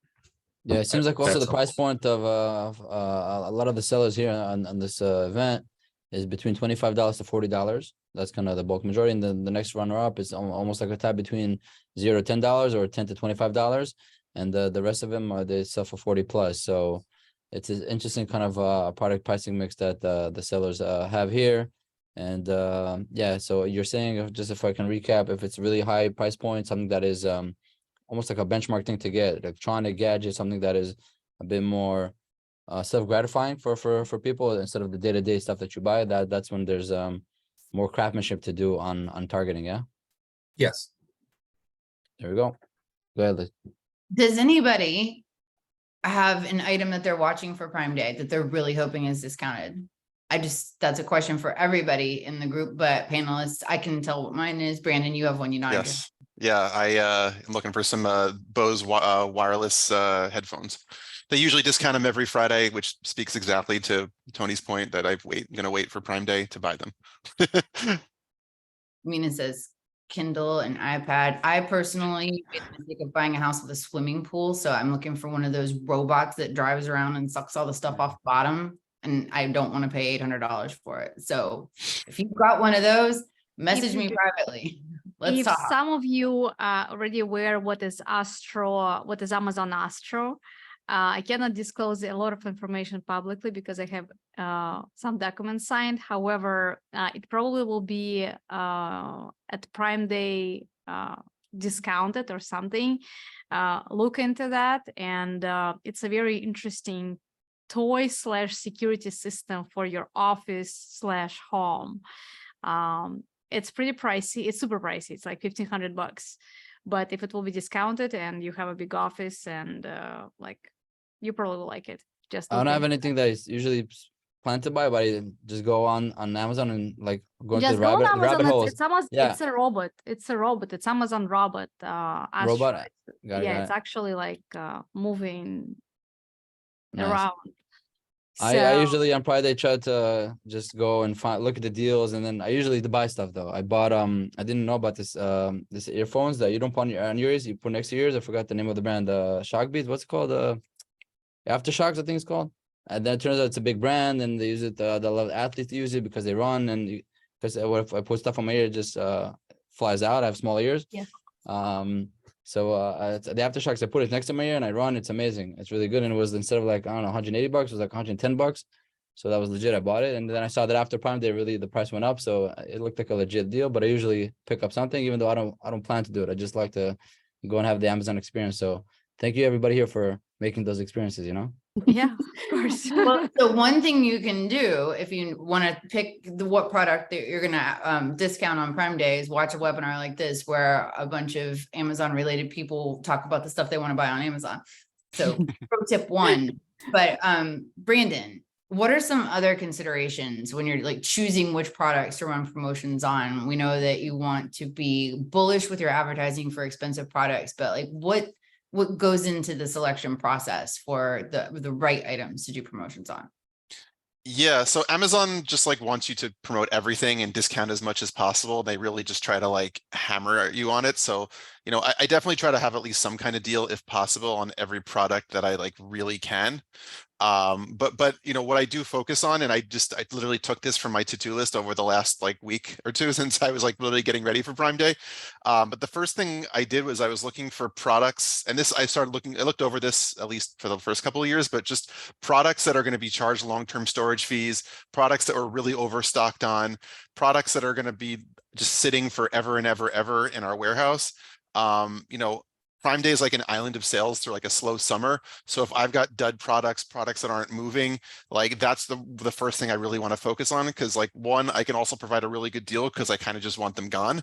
yeah, it seems like also the that's price point of a lot of the sellers here on this event is between $25 to $40. That's kind of the bulk majority, and then the next runner up is almost like a tie between $0 to $10 or $10 to $25, and the rest of them they sell for 40 plus. So it's an interesting kind of product pricing mix that the sellers have here. And yeah, so you're saying, just if I can recap, if it's really high price point, something that is almost like a benchmark thing to get, electronic gadget, something that is a bit more self-gratifying for people instead of the day-to-day stuff that you buy, that's when there's more craftsmanship to do on targeting. Yeah. yes. There we go. Go ahead, Liz. Does anybody have an item that they're watching for Prime Day that they're really hoping is discounted? That's a question for everybody in the group, but panelists, I can tell what mine is. Brandon, you have one, you know. Yes. Yeah, I am looking for some Bose wireless headphones. They usually discount them every Friday, which speaks exactly to Tony's point that I'm gonna wait for Prime Day to buy them. Mina says Kindle and iPad. I personally made the mistake of buying a house with a swimming pool, so I'm looking for one of those robots that drives around and sucks all the stuff off the bottom, and I don't want to pay $800 for it. So if you've got one of those, message me privately. Let's talk. If some of you are already aware what is Amazon Astro, I cannot disclose a lot of information publicly because I have some documents signed. However, it probably will be at Prime Day discounted or something. Look into that, and it's a very interesting toy / security system for your office / home. It's pretty pricey. It's super pricey. It's like $1,500. But if it will be discounted and you have a big office and you probably will like it. Just I don't have anything that is usually planned to buy, but I just go on Amazon and like go into the rabbit holes. It's a robot. It's a robot. It's Amazon robot. Robot. It's actually like moving Nice. around. I usually on Friday try to just go and look at the deals, and then I usually buy stuff though. I bought I didn't know about this earphones that you don't put on your ears, you put next to your ears. I forgot the name of the brand. Shock Beats. What's it called? Aftershocks, I think it's called. And then it turns out it's a big brand, and they use it. A lot of athletes use it because they run, and because if I put stuff on my ear, it just flies out. I have small ears. Yeah. So the Aftershocks, I put it next to my ear and I run. It's amazing. It's really good. And it was, instead of like, I don't know, $180, it was like $110. So that was legit. I bought it. And then I saw that after Prime Day, the price went up. So it looked like a legit deal, but I usually pick up something, even though I don't plan to do it. I just like to go and have the Amazon experience. So thank you everybody here for making those experiences, Yeah, of course. Well, so one thing you can do if you want to pick what product that you're gonna discount on Prime Day is watch a webinar like this where a bunch of Amazon related people talk about the stuff they want to buy on Amazon. So pro tip 1. But Brandon, what are some other considerations when you're like choosing which products to run promotions on? We know that you want to be bullish with your advertising for expensive products, but like what goes into the selection process for the right items to do promotions on? Yeah, so Amazon just like wants you to promote everything and discount as much as possible. They really just try to like hammer you on it. So, you know, I definitely try to have at least some kind of deal if possible on every product that I like really can. But you know what I do focus on, and I literally took this from my to-do list over the last like week or two since I was like literally getting ready for Prime Day. But the first thing I did was I was looking for products, and this I looked over this at least for the first couple of years, but just products that are going to be charged long-term storage fees, products that were really overstocked on, products that are going to be just sitting forever and ever in our warehouse. You know, Prime Day is like an island of sales through like a slow summer. So if I've got dud products that aren't moving, like that's the first thing I really want to focus on. Cause like one, I can also provide a really good deal because I kind of just want them gone.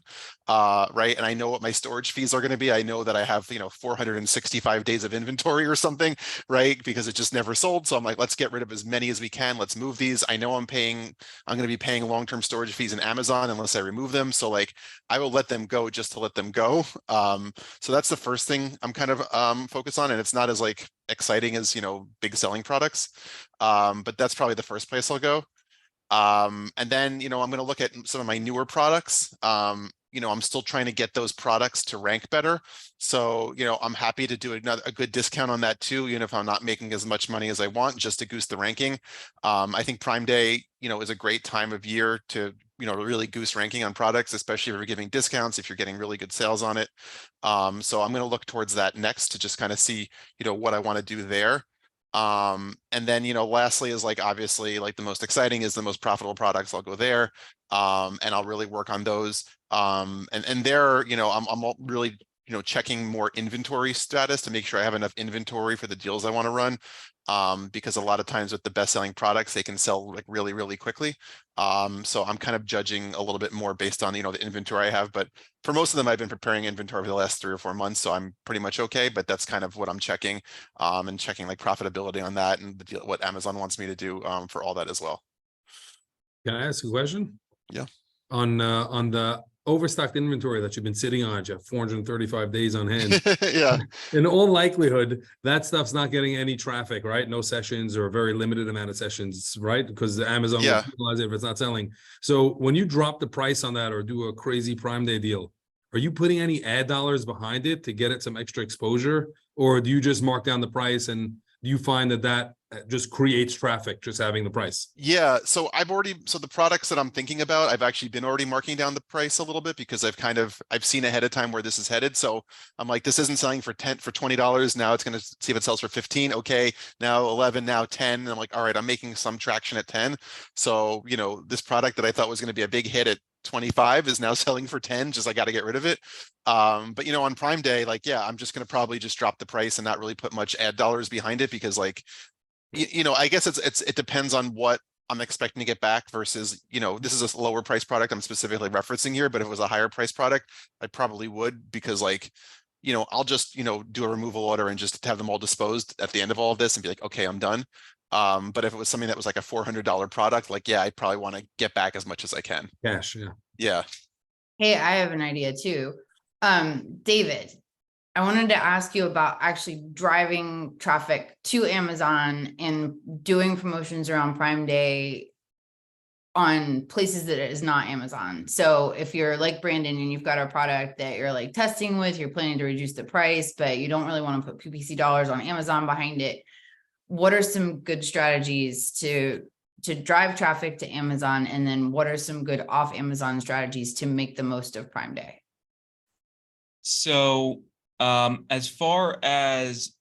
Right. And I know what my storage fees are going to be. I know that I have, you know, 465 days of inventory or something, right? Because it just never sold. So I'm like, let's get rid of as many as we can. Let's move these. I know I'm going to be paying long-term storage fees in Amazon unless I remove them. So like I will let them go just to let them go. So that's the first thing I'm kind of focused on, and it's not as like exciting as, you know, big selling products, but that's probably the first place I'll go. And then, you know, I'm going to look at some of my newer products. You know, I'm still trying to get those products to rank better. So, you know, I'm happy to do a good discount on that too, even if I'm not making as much money as I want, just to goose the ranking. I think Prime Day, you know, is a great time of year to, you know, really goose ranking on products, especially if you're giving discounts, if you're getting really good sales on it. So I'm going to look towards that next to just kind of see, you know, what I want to do there. And then, you know, lastly is like, obviously like the most exciting is the most profitable products. I'll go there, and I'll really work on those. And there, you know, I'm really, you know, checking more inventory status to make sure I have enough inventory for the deals I want to run. Because a lot of times with the best-selling products, they can sell like really, really quickly. So I'm kind of judging a little bit more based on, you know, the inventory I have, but for most of them, I've been preparing inventory for the last 3 or 4 months, so I'm pretty much okay, but that's kind of what I'm checking, and checking like profitability on that and the deal, what Amazon wants me to do, for all that as well. Can I ask a question? Yeah. On the overstocked inventory that you've been sitting on, Jeff, 435 days on hand. Yeah. In all likelihood, that stuff's not getting any traffic, right? No sessions or a very limited amount of sessions, right? Because the Amazon will penalize it if it's not selling. So when you drop the price on that or do a crazy Prime Day deal, are you putting any ad dollars behind it to get it some extra exposure? Or do you just mark down the price, and do you find that just creates traffic, just having the price? Yeah, so the products that I'm thinking about, I've actually been already marking down the price a little bit because I've seen ahead of time where this is headed. So I'm like, this isn't selling for $20. Now it's going to see if it sells for 15. Okay, now 11, now 10. And I'm like, all right, I'm making some traction at 10. So, you know, this product that I thought was going to be a big hit at 25 is now selling for 10. Just, I got to get rid of it. But you know, on Prime Day, like, yeah, I'm just going to probably just drop the price and not really put much ad dollars behind it, because like, you know, I guess it depends on what I'm expecting to get back versus, you know, this is a lower price product I'm specifically referencing here, but if it was a higher price product, I probably would, because like, you know, I'll just, you know, do a removal order and just have them all disposed at the end of all of this and be like, okay, I'm done. But if it was something that was like a $400 product, like, yeah, I'd probably want to get back as much as I can. Cash, yeah. Yeah. Hey, I have an idea too. David, I wanted to ask you about actually driving traffic to Amazon and doing promotions around Prime Day on places that it is not Amazon. So if you're like Brandon and you've got a product that you're like testing with, you're planning to reduce the price, but you don't really want to put PPC dollars on Amazon behind it, what are some good strategies to drive traffic to Amazon? And then what are some good off Amazon strategies to make the most of Prime Day? So as far as,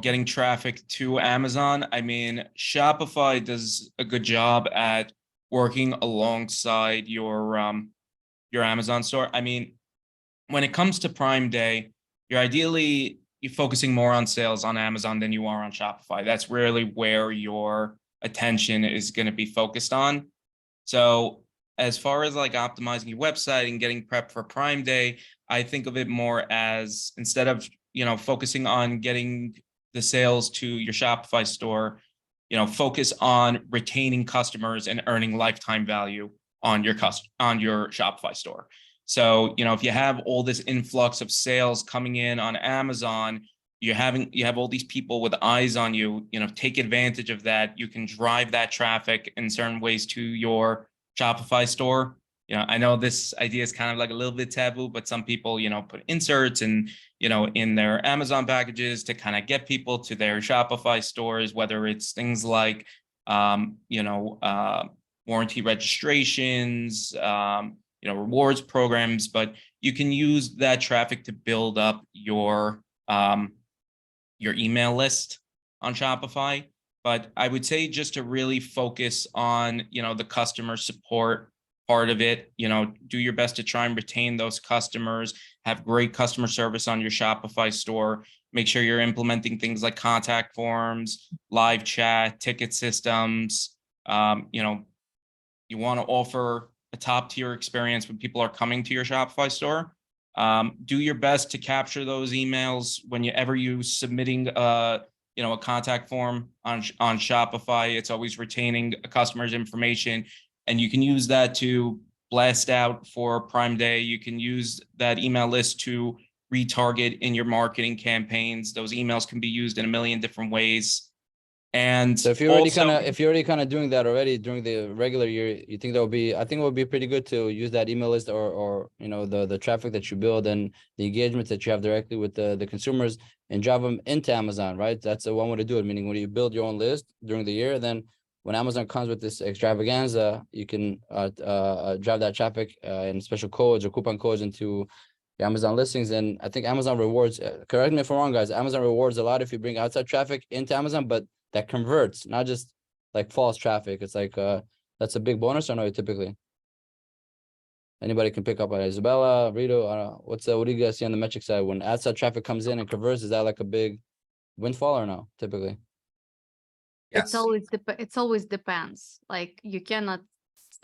getting traffic to Amazon, I mean, Shopify does a good job at working alongside your Amazon store. I mean, when it comes to Prime Day, you're focusing more on sales on Amazon than you are on Shopify. That's really where your attention is going to be focused on. So as far as like optimizing your website and getting prepped for Prime Day, I think of it more as, instead of, focusing on getting the sales to your Shopify store, focus on retaining customers and earning lifetime value on your Shopify store. So, if you have all this influx of sales coming in on Amazon, you have all these people with eyes on you, take advantage of that. You can drive that traffic in certain ways to your Shopify store. I know this idea is kind of like a little bit taboo, but some people, put inserts and, in their Amazon packages to kind of get people to their Shopify stores, whether it's things like, warranty registrations, rewards programs, but you can use that traffic to build up your email list on Shopify. But I would say just to really focus on, the customer support part of it, do your best to try and retain those customers, have great customer service on your Shopify store, make sure you're implementing things like contact forms, live chat, ticket systems. You want to offer a top tier experience when people are coming to your Shopify store. Do your best to capture those emails whenever you're submitting a contact form on Shopify. It's always retaining a customer's information, and you can use that to blast out for Prime Day. You can use that email list to retarget in your marketing campaigns. Those emails can be used in a million different ways. And so if you're already kind of doing that already during the regular year, you think I think it would be pretty good to use that email list or the traffic that you build and the engagements that you have directly with the consumers and drive them into Amazon, right? That's the one way to do it. Meaning when you build your own list during the year, then when Amazon comes with this extravaganza, you can drive that traffic and special codes or coupon codes into your Amazon listings. And I think Amazon rewards, correct me if I'm wrong, guys, Amazon rewards a lot if you bring outside traffic into Amazon, but that converts, not just like false traffic. It's like that's a big bonus, or no? Typically, anybody can pick up on Izabella, Ritu. What do you guys see on the metric side when outside traffic comes in and converts? Is that like a big windfall or no? Typically, yes. It's always depends. Like you cannot,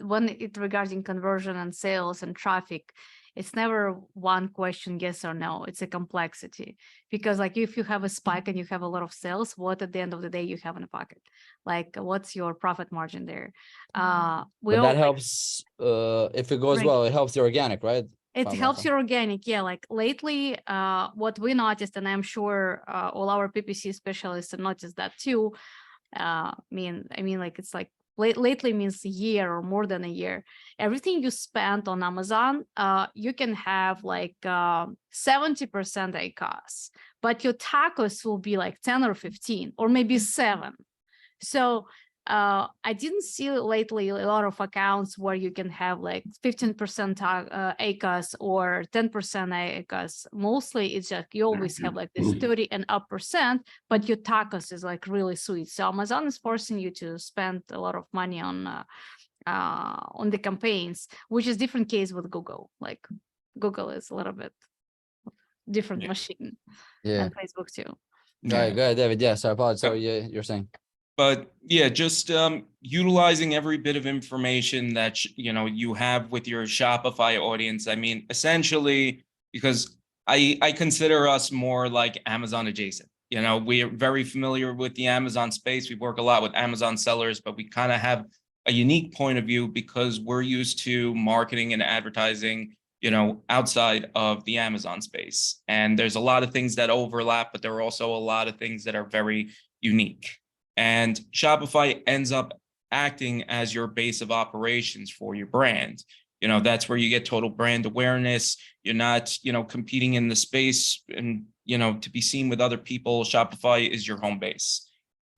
when it regarding conversion and sales and traffic, it's never one question, yes or no. It's a complexity, because like if you have a spike and you have a lot of sales, what at the end of the day you have in the pocket? Like what's your profit margin there? But that helps if it goes well, it helps the organic, right? It helps your organic. Yeah, like lately, what we noticed, and I'm sure all our PPC specialists have noticed that too. I mean, like it's like lately means a year or more than a year. Everything you spent on Amazon, you can have like 70% ACOS, but your tacos will be like 10 or 15 or maybe 7. So I didn't see lately a lot of accounts where you can have like 15% ACOS or 10% ACOS. Mostly it's just you always have like this 30 and up %, but your tacos is like really sweet. So Amazon is forcing you to spend a lot of money on the campaigns, which is different case with Google. Like Google is a little bit different machine. Yeah, and Facebook too. Go ahead, David. Yeah, sorry, apologies. So you're saying. But yeah, just utilizing every bit of information that you have with your Shopify audience. I mean, essentially, because I consider us more like Amazon adjacent. We are very familiar with the Amazon space. We work a lot with Amazon sellers, but we kind of have a unique point of view because we're used to marketing and advertising, outside of the Amazon space. And there's a lot of things that overlap, but there are also a lot of things that are very unique. And Shopify ends up acting as your base of operations for your brand. That's where you get total brand awareness. You're not, competing in the space and, to be seen with other people. Shopify is your home base.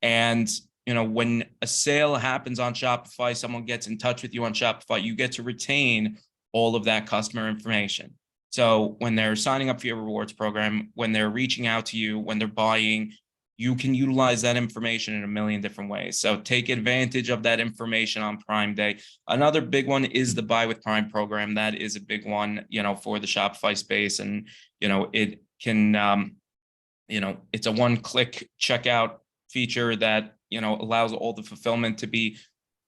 And, when a sale happens on Shopify, someone gets in touch with you on Shopify, you get to retain all of that customer information. So when they're signing up for your rewards program, when they're reaching out to you, when they're buying, you can utilize that information in a million different ways. So take advantage of that information on Prime Day. Another big one is the Buy with Prime program. That is a big one, for the Shopify space. And, it can, it's a one-click checkout feature that, allows all the fulfillment to be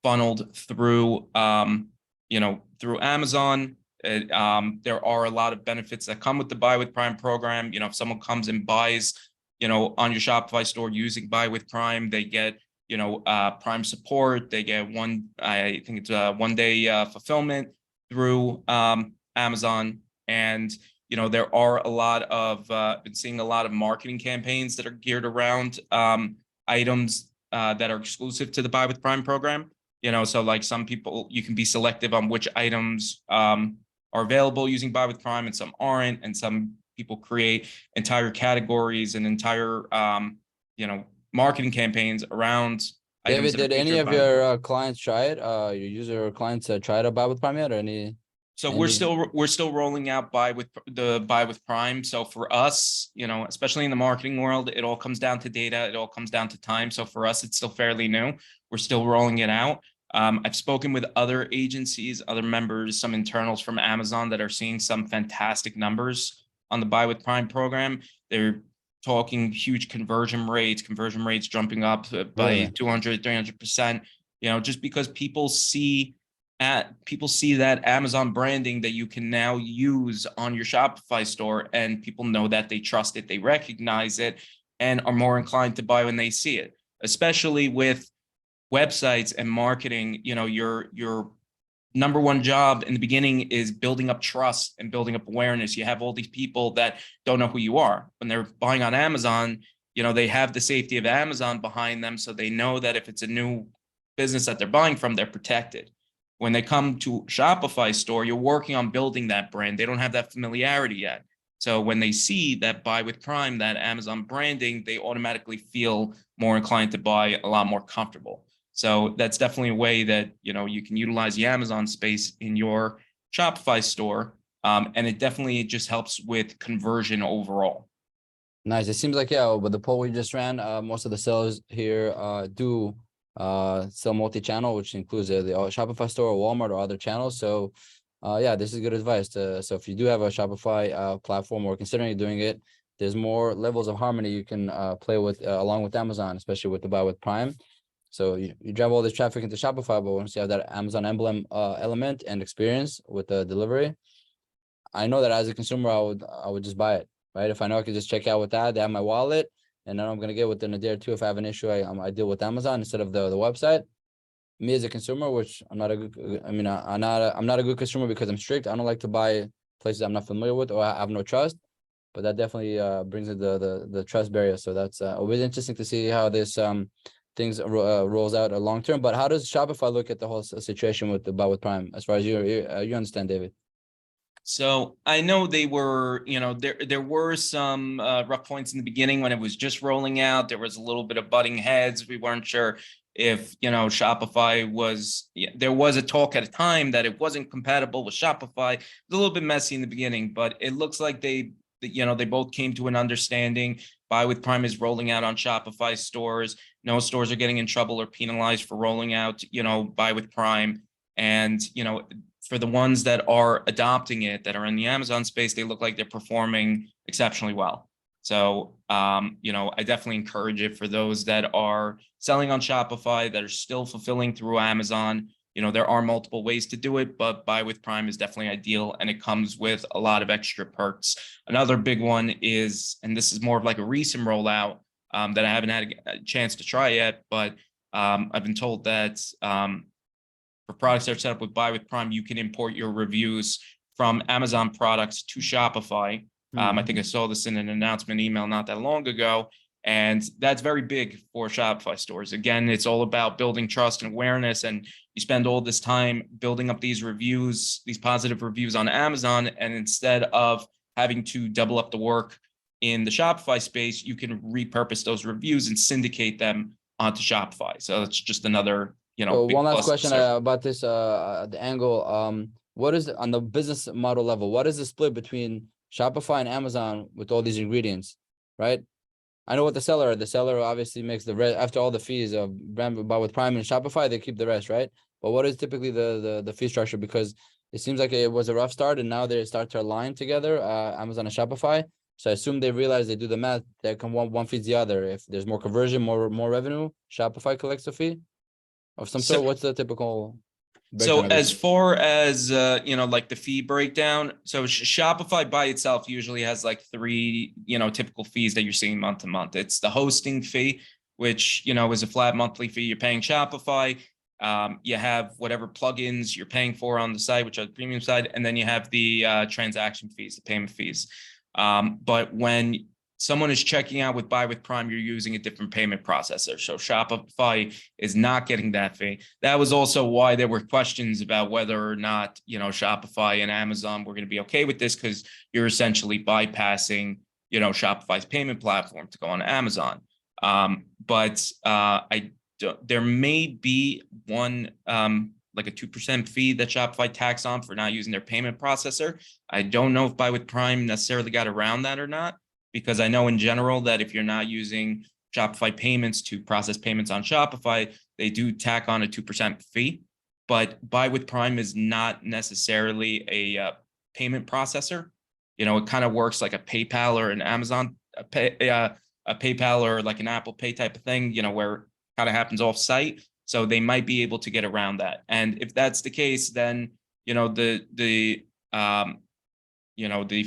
funneled through, through Amazon. There are a lot of benefits that come with the Buy with Prime program. If someone comes and buys, on your Shopify store using Buy with Prime, they get, Prime support. They get one day fulfillment through Amazon. And, there are a lot of, been seeing a lot of marketing campaigns that are geared around items that are exclusive to the Buy with Prime program. So like some people, you can be selective on which items are available using Buy with Prime and some aren't. And some people create entire categories and entire, marketing campaigns around items. David, did any of your clients try it? Your user or clients try to Buy with Prime yet, or any? So we're still rolling out Buy with Prime. So for us, especially in the marketing world, it all comes down to data. It all comes down to time. So for us, it's still fairly new. We're still rolling it out. I've spoken with other agencies, other members, some internals from Amazon that are seeing some fantastic numbers on the Buy with Prime program. They're talking huge conversion rates jumping up by 200, 300%, just because people see that Amazon branding that you can now use on your Shopify store, and people know that, they trust it, they recognize it, and are more inclined to buy when they see it. Especially with websites and marketing, your number one job in the beginning is building up trust and building up awareness. You have all these people that don't know who you are. When they're buying on Amazon, they have the safety of Amazon behind them, so they know that if it's a new business that they're buying from, they're protected. When they come to Shopify store, you're working on building that brand. They don't have that familiarity yet. So when they see that Buy with Prime, that Amazon branding, they automatically feel more inclined to buy, a lot more comfortable. So that's definitely a way that, you can utilize the Amazon space in your Shopify store. And it definitely just helps with conversion overall. Nice. It seems like, with the poll we just ran, most of the sellers here do sell multi-channel, which includes the Shopify store or Walmart or other channels. So this is good advice. So if you do have a Shopify platform or considering doing it, there's more levels of harmony you can play with along with Amazon, especially with the Buy with Prime. So you drive all this traffic into Shopify, but once you have that Amazon emblem element and experience with the delivery, I know that as a consumer, I would just buy it, right? If I know I could just check out with that, they have my wallet, and then I'm gonna get within a day or two. If I have an issue, I deal with Amazon instead of the website. Me as a consumer, which I'm not a good consumer because I'm strict. I don't like to buy places I'm not familiar with or I have no trust. But that definitely brings in the trust barrier. So that's always interesting to see how this things rolls out long term. But how does Shopify look at the whole situation with the Buy with Prime, as far as you understand, David? So I know they were, there were some rough points in the beginning when it was just rolling out. There was a little bit of butting heads. We weren't sure if, Shopify was, there was a talk at a time that it wasn't compatible with Shopify. It was a little bit messy in the beginning, but it looks like they both came to an understanding. Buy with Prime is rolling out on Shopify stores. No stores are getting in trouble or penalized for rolling out, Buy with Prime. And, for the ones that are adopting it, that are in the Amazon space, they look like they're performing exceptionally well. So, I definitely encourage it for those that are selling on Shopify, that are still fulfilling through Amazon. There are multiple ways to do it, but Buy with Prime is definitely ideal, and it comes with a lot of extra perks. Another big one is, and this is more of like a recent rollout that I haven't had a chance to try yet, but I've been told that for products that are set up with Buy with Prime, you can import your reviews from Amazon products to Shopify. I think I saw this in an announcement email not that long ago, and that's very big for Shopify stores. Again, it's all about building trust and awareness, and you spend all this time building up these reviews, these positive reviews on Amazon, and instead of having to double up the work in the Shopify space, you can repurpose those reviews and syndicate them onto Shopify. So that's just another, So one last question about this, the angle. What is on the business model level? What is the split between Shopify and Amazon with all these ingredients, right? I know what the seller obviously makes the rest after all the fees of brand Buy with Prime and Shopify, they keep the rest, right? But what is typically the fee structure? Because it seems like it was a rough start and now they start to align together, Amazon and Shopify. So I assume they realize they do the math, that can one feeds the other. If there's more conversion, more revenue, Shopify collects a fee of some sort. What's the typical? So as far as, like the fee breakdown, so Shopify by itself usually has like three, typical fees that you're seeing month to month. It's the hosting fee, which, is a flat monthly fee you're paying Shopify. You have whatever plugins you're paying for on the site, which are the premium side. And then you have the transaction fees, the payment fees. But when someone is checking out with Buy with Prime, you're using a different payment processor. So Shopify is not getting that fee. That was also why there were questions about whether or not, Shopify and Amazon were going to be okay with this, because you're essentially bypassing, Shopify's payment platform to go on Amazon. There may be one, like a 2% fee that Shopify tax on for not using their payment processor. I don't know if Buy with Prime necessarily got around that or not, because I know in general that if you're not using Shopify payments to process payments on Shopify, they do tack on a 2% fee. But Buy with Prime is not necessarily a payment processor. It kind of works like a PayPal or an Amazon, a PayPal or like an Apple Pay type of thing, where it kind of happens off site. So they might be able to get around that. And if that's the case, then, the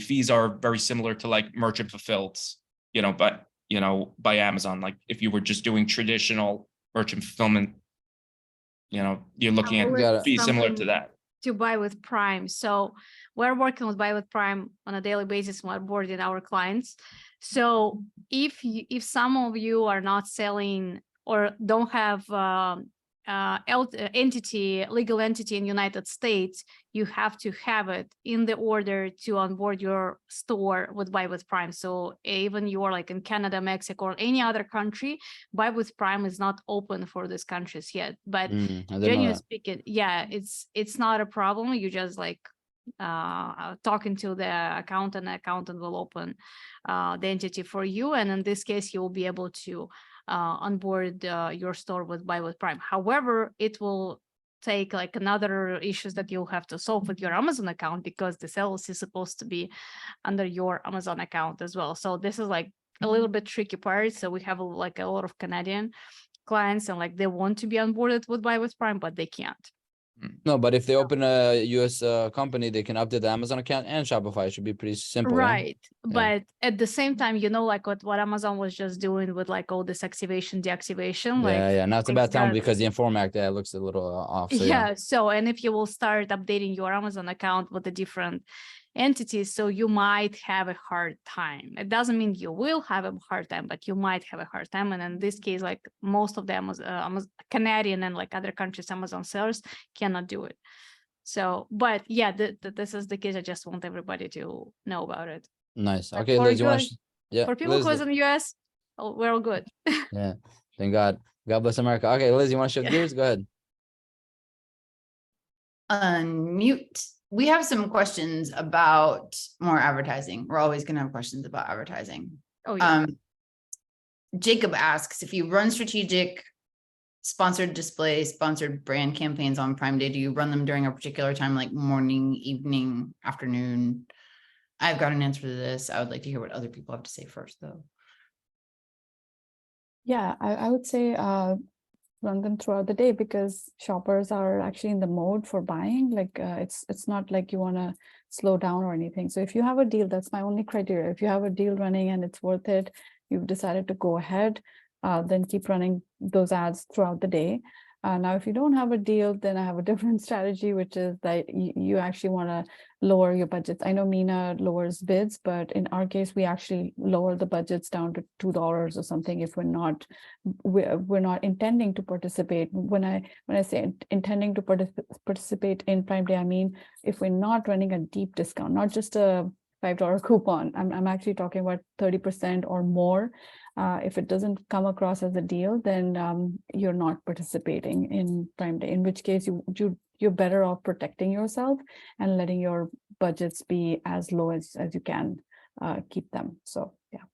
fees are very similar to like merchant fulfilled, by Amazon. Like if you were just doing traditional merchant fulfillment, you're looking at fees similar to that. To Buy with Prime. So we're working with Buy with Prime on a daily basis, onboarding our clients. So if some of you are not selling or don't have legal entity in United States, you have to have it in the order to onboard your store with Buy with Prime. So even you're like in Canada, Mexico, or any other country, Buy with Prime is not open for these countries yet. But genuinely speaking, yeah, it's not a problem. You just like talking to the accountant will open the entity for you, and in this case you will be able to onboard your store with Buy with Prime. However, it will take like another issues that you'll have to solve with your Amazon account, because the sales is supposed to be under your Amazon account as well. So this is like a little bit tricky part. So we have like a lot of Canadian clients, and like they want to be onboarded with Buy with Prime, but they can't. No, but if they open a US company, they can update the Amazon account and Shopify. It should be pretty simple. Right. Yeah? But at the same time, like what Amazon was just doing with like all this activation, deactivation. Yeah. Now it's a bad time that, because the Inform Act looks a little off. So So, and if you will start updating your Amazon account with the different entities, so you might have a hard time. It doesn't mean you will have a hard time, but you might have a hard time. And in this case, like most of the Amazon, Canadian and like other countries, Amazon sellers cannot do it. So, but yeah, this is the case. I just want everybody to know about it. Nice. Okay, Liz, you want to... For people who is in the US, we're all good. Yeah, thank God. God bless America. Okay, Liz, you want to shift gears? Go ahead. Unmute. We have some questions about more advertising. We're always going to have questions about advertising. Oh, yeah. Jacob asks, if you run strategic sponsored display, sponsored brand campaigns on Prime Day, do you run them during a particular time, like morning, evening, afternoon? I've got an answer to this. I would like to hear what other people have to say first, though. Yeah, I would say run them throughout the day, because shoppers are actually in the mode for buying. Like it's not like you want to slow down or anything. So if you have a deal, that's my only criteria. If you have a deal running and it's worth it, you've decided to go ahead, then keep running those ads throughout the day. Now, if you don't have a deal, then I have a different strategy, which is that you actually want to lower your budgets. I know Mina lowers bids, but in our case, we actually lower the budgets down to $2 or something if we're not intending to participate. When I say intending to participate in Prime Day, I mean if we're not running a deep discount, not just a $5 coupon. I'm actually talking about 30% or more. If it doesn't come across as a deal, then you're not participating in Prime Day, in which case you're better off protecting yourself and letting your budgets be as low as you can keep them. So, yeah.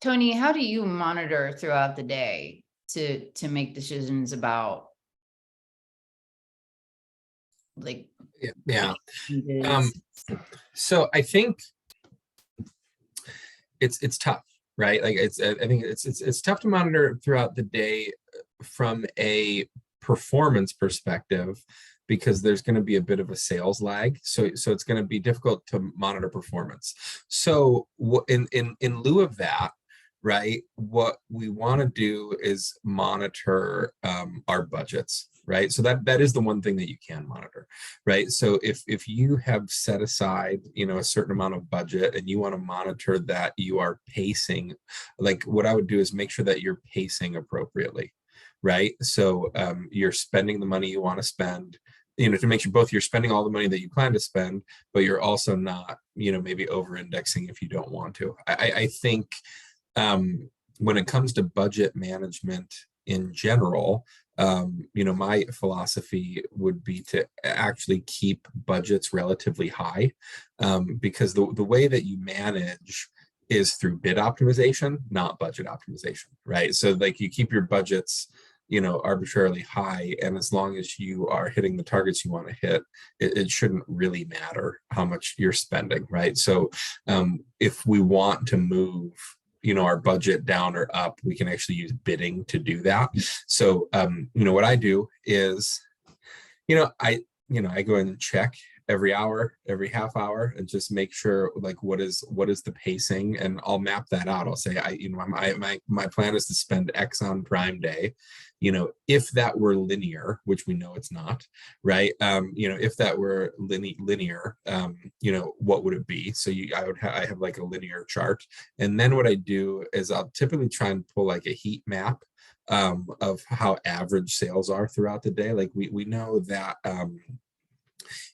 Tony, how do you monitor throughout the day to make decisions about like so I think it's tough, right? Like I think it's tough to monitor throughout the day from a performance perspective, because there's going to be a bit of a sales lag. So it's going to be difficult to monitor performance. So in lieu of that, right, what we want to do is monitor our budgets, right? So that is the one thing that you can monitor, right? So if you have set aside, you know, a certain amount of budget and you want to monitor that you are pacing, like what I would do is make sure that you're pacing appropriately, right? So you're spending the money you want to spend, you know, to make sure both you're spending all the money that you plan to spend, but you're also not, you know, maybe over indexing if you don't want to. I think when it comes to budget management in general, you know, my philosophy would be to actually keep budgets relatively high, because the way that you manage is through bid optimization, not budget optimization, right? So like you keep your budgets, you know, arbitrarily high, and as long as you are hitting the targets you want to hit, it shouldn't really matter how much you're spending, right? So if we want to move, you know, our budget down or up, we can actually use bidding to do that. So you know, what I do is, you know, I go in and check every hour, every half hour, and just make sure like what is the pacing, and I'll map that out. I'll say, my plan is to spend X on Prime Day. You know, if that were linear, which we know it's not, right? You know, if that were linear, you know, what would it be? So I have like a linear chart, and then what I do is I'll typically try and pull like a heat map of how average sales are throughout the day. Like we know that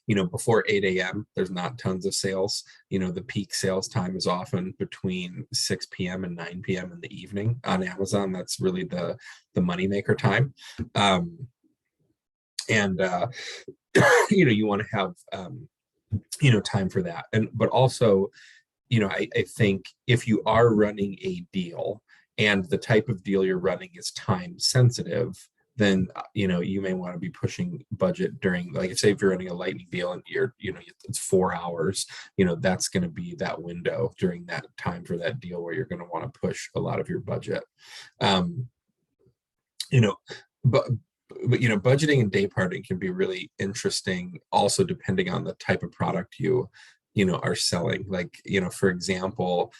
you know, before 8 a.m., there's not tons of sales. You know, the peak sales time is often between 6 p.m. and 9 p.m. in the evening on Amazon. That's really the moneymaker time. And you know, you want to have, you know, time for that. But also, you know, I think if you are running a deal and the type of deal you're running is time sensitive, then you know, you may want to be pushing budget during, like, say if you're running a lightning deal and you're, you know, it's 4 hours, you know, that's going to be that window during that time for that deal where you're going to want to push a lot of your budget. You know, but you know, budgeting and day parting can be really interesting also depending on the type of product you know are selling. Like, you know, for example,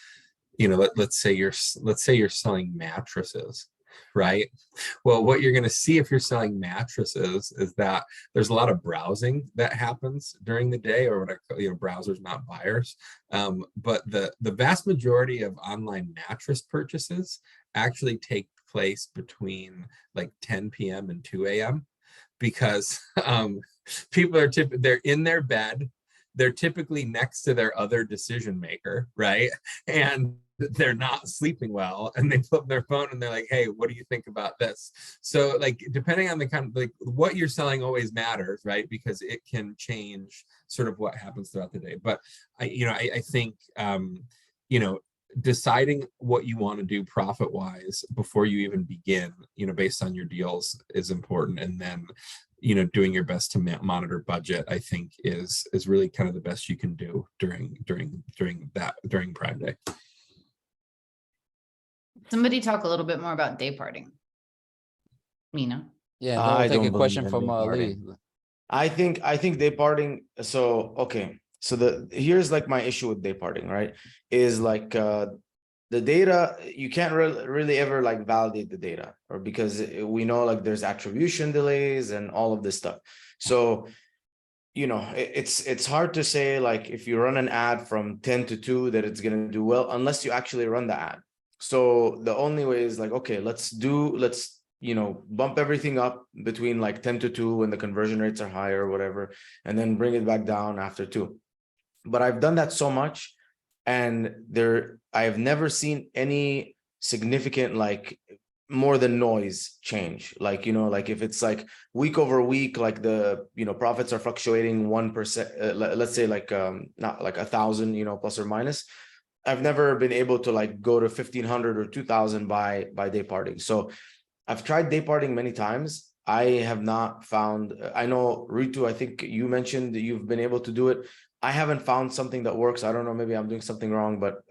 you know, let's say you're selling mattresses, right? Well, what you're going to see if you're selling mattresses is that there's a lot of browsing that happens during the day, or what I call, you know, browsers, not buyers. But the vast majority of online mattress purchases actually take place between like 10 p.m. and 2 a.m. because people are they're in their bed. They're typically next to their other decision maker, right? And they're not sleeping well, and they flip their phone and they're like, hey, what do you think about this? So like, depending on the kind of, like, what you're selling always matters, right? Because it can change sort of what happens throughout the day. But I think you know, deciding what you want to do profit wise before you even begin, you know, based on your deals is important. And then, you know, doing your best to monitor budget, I think is really kind of the best you can do during Prime Day. Somebody talk a little bit more about day parting. Mina. Yeah, then we'll take a question from Lee. I think day parting. So okay, so here's like my issue with day parting, right? Is like the data, you can't really ever like validate the data, or because we know like there's attribution delays and all of this stuff. So you know, it's hard to say like if you run an ad from 10 to 2 that it's going to do well unless you actually run the ad. So the only way is like, okay, let's you know, bump everything up between like 10 to 2 when the conversion rates are higher or whatever, and then bring it back down after 2. But I've done that so much, and I've never seen any significant like more than noise change. Like, you know, like if it's like week over week, like the, you know, profits are fluctuating 1%, let's say like not like 1,000, you know, plus or minus. I've never been able to like go to 1,500 or 2,000 by day parting. So I've tried day parting many times. I have not found, I know Ritu, I think you mentioned that you've been able to do it. I haven't found something that works. I don't know, maybe I'm doing something wrong, but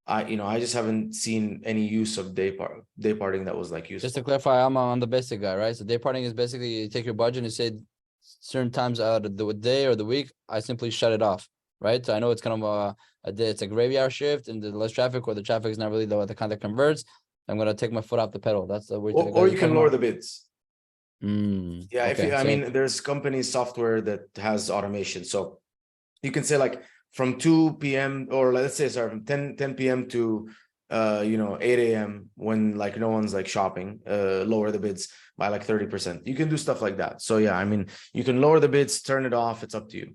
I just haven't seen any use of day parting that was like useful. Just to clarify, I'm the basic guy, right? So day parting is basically you take your budget and you say certain times out of the day or the week, I simply shut it off, right? So I know it's kind of a day, it's a graveyard shift, and the less traffic, or the traffic is not really the kind that converts, I'm going to take my foot off the pedal. That's the way. Or you can lower the bids. Yeah, if Okay, you, I so mean, there's company software that has automation. So you can say like from 2 p.m. or let's say, sorry, from 10 p.m. to 8 a.m. when like no one's like shopping, lower the bids by like 30%. You can do stuff like that. So yeah, I mean, you can lower the bids, turn it off. It's up to you.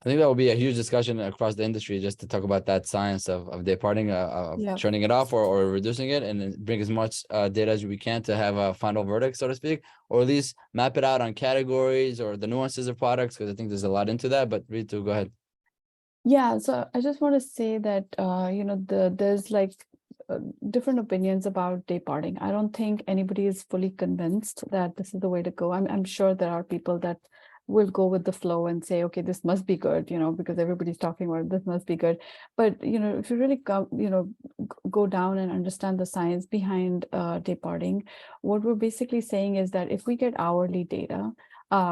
I think that will be a huge discussion across the industry just to talk about that science of day parting, of Yeah. turning it off or reducing it, and then bring as much data as we can to have a final verdict, so to speak, or at least map it out on categories or the nuances of products, because I think there's a lot into that. But Ritu, go ahead. Yeah, so I just want to say that there's like different opinions about day parting. I don't think anybody is fully convinced that this is the way to go. I'm sure there are people that will go with the flow and say, okay, this must be good, because everybody's talking about it, this must be good. But if you really go down and understand the science behind day parting, what we're basically saying is that if we get hourly data,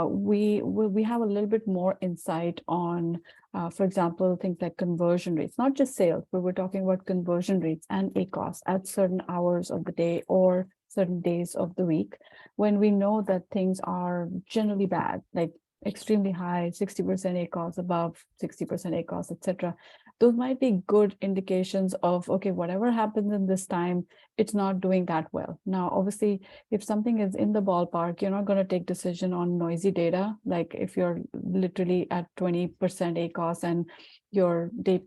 we have a little bit more insight on, for example, things like conversion rates, not just sales, but we're talking about conversion rates and ACoS at certain hours of the day or certain days of the week, when we know that things are generally bad, like extremely high, 60% ACoS, above 60% ACoS, etc. Those might be good indications of, okay, whatever happens in this time, it's not doing that well. Now, obviously, if something is in the ballpark, you're not going to take decision on noisy data. Like if you're literally at 20% ACoS and your day,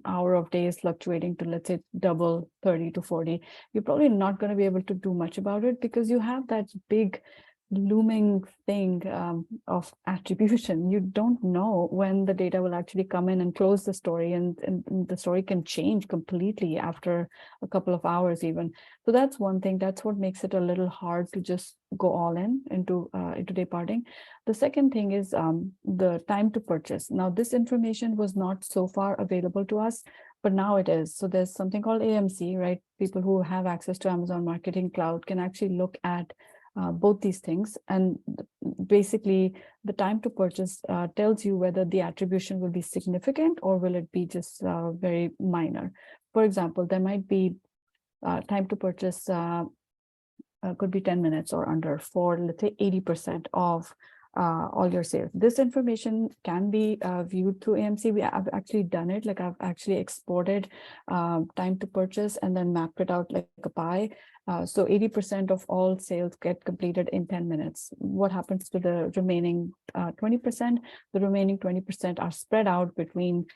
hour of day is fluctuating to, let's say, double 30 to 40, you're probably not going to be able to do much about it because you have that big looming thing of attribution. You don't know when the data will actually come in and close the story, and the story can change completely after a couple of hours even. So that's one thing. That's what makes it a little hard to just go all into day parting. The second thing is the time to purchase. Now, this information was not so far available to us, but now it is. So there's something called AMC, right? People who have access to Amazon Marketing Cloud can actually look at both these things, and basically the time to purchase tells you whether the attribution will be significant or will it be just very minor. For example, there might be time to purchase could be 10 minutes or under for, let's say, 80% of all your sales. This information can be viewed through AMC. I've actually done it. Like I've actually exported time to purchase and then mapped it out like a pie. So 80% of all sales get completed in 10 minutes. What happens to the remaining 20%? The remaining 20% are spread out between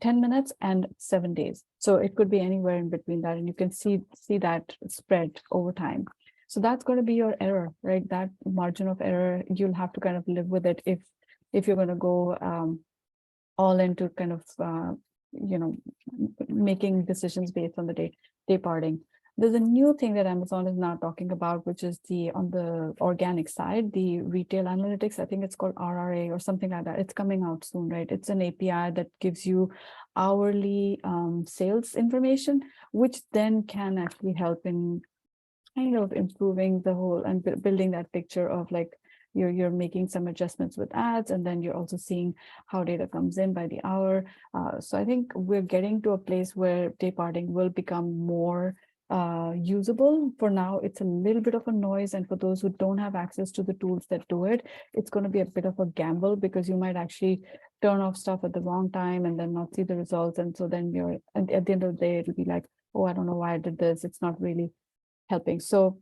10 minutes and 7 days. So it could be anywhere in between that, and you can see that spread over time. So that's going to be your error, right? That margin of error, you'll have to kind of live with it if you're going to go all into kind of making decisions based on the day parting. There's a new thing that Amazon is now talking about, which is on the organic side, the retail analytics. I think it's called RRA or something like that. It's coming out soon, right? It's an API that gives you hourly sales information, which then can actually help in kind of improving the whole and building that picture of like you're making some adjustments with ads, and then you're also seeing how data comes in by the hour. So I think we're getting to a place where day parting will become more usable. For now, it's a little bit of a noise, and for those who don't have access to the tools that do it, it's going to be a bit of a gamble because you might actually turn off stuff at the wrong time and then not see the results. And so then at the end of the day, it'll be like, oh, I don't know why I did this. It's not really helping. So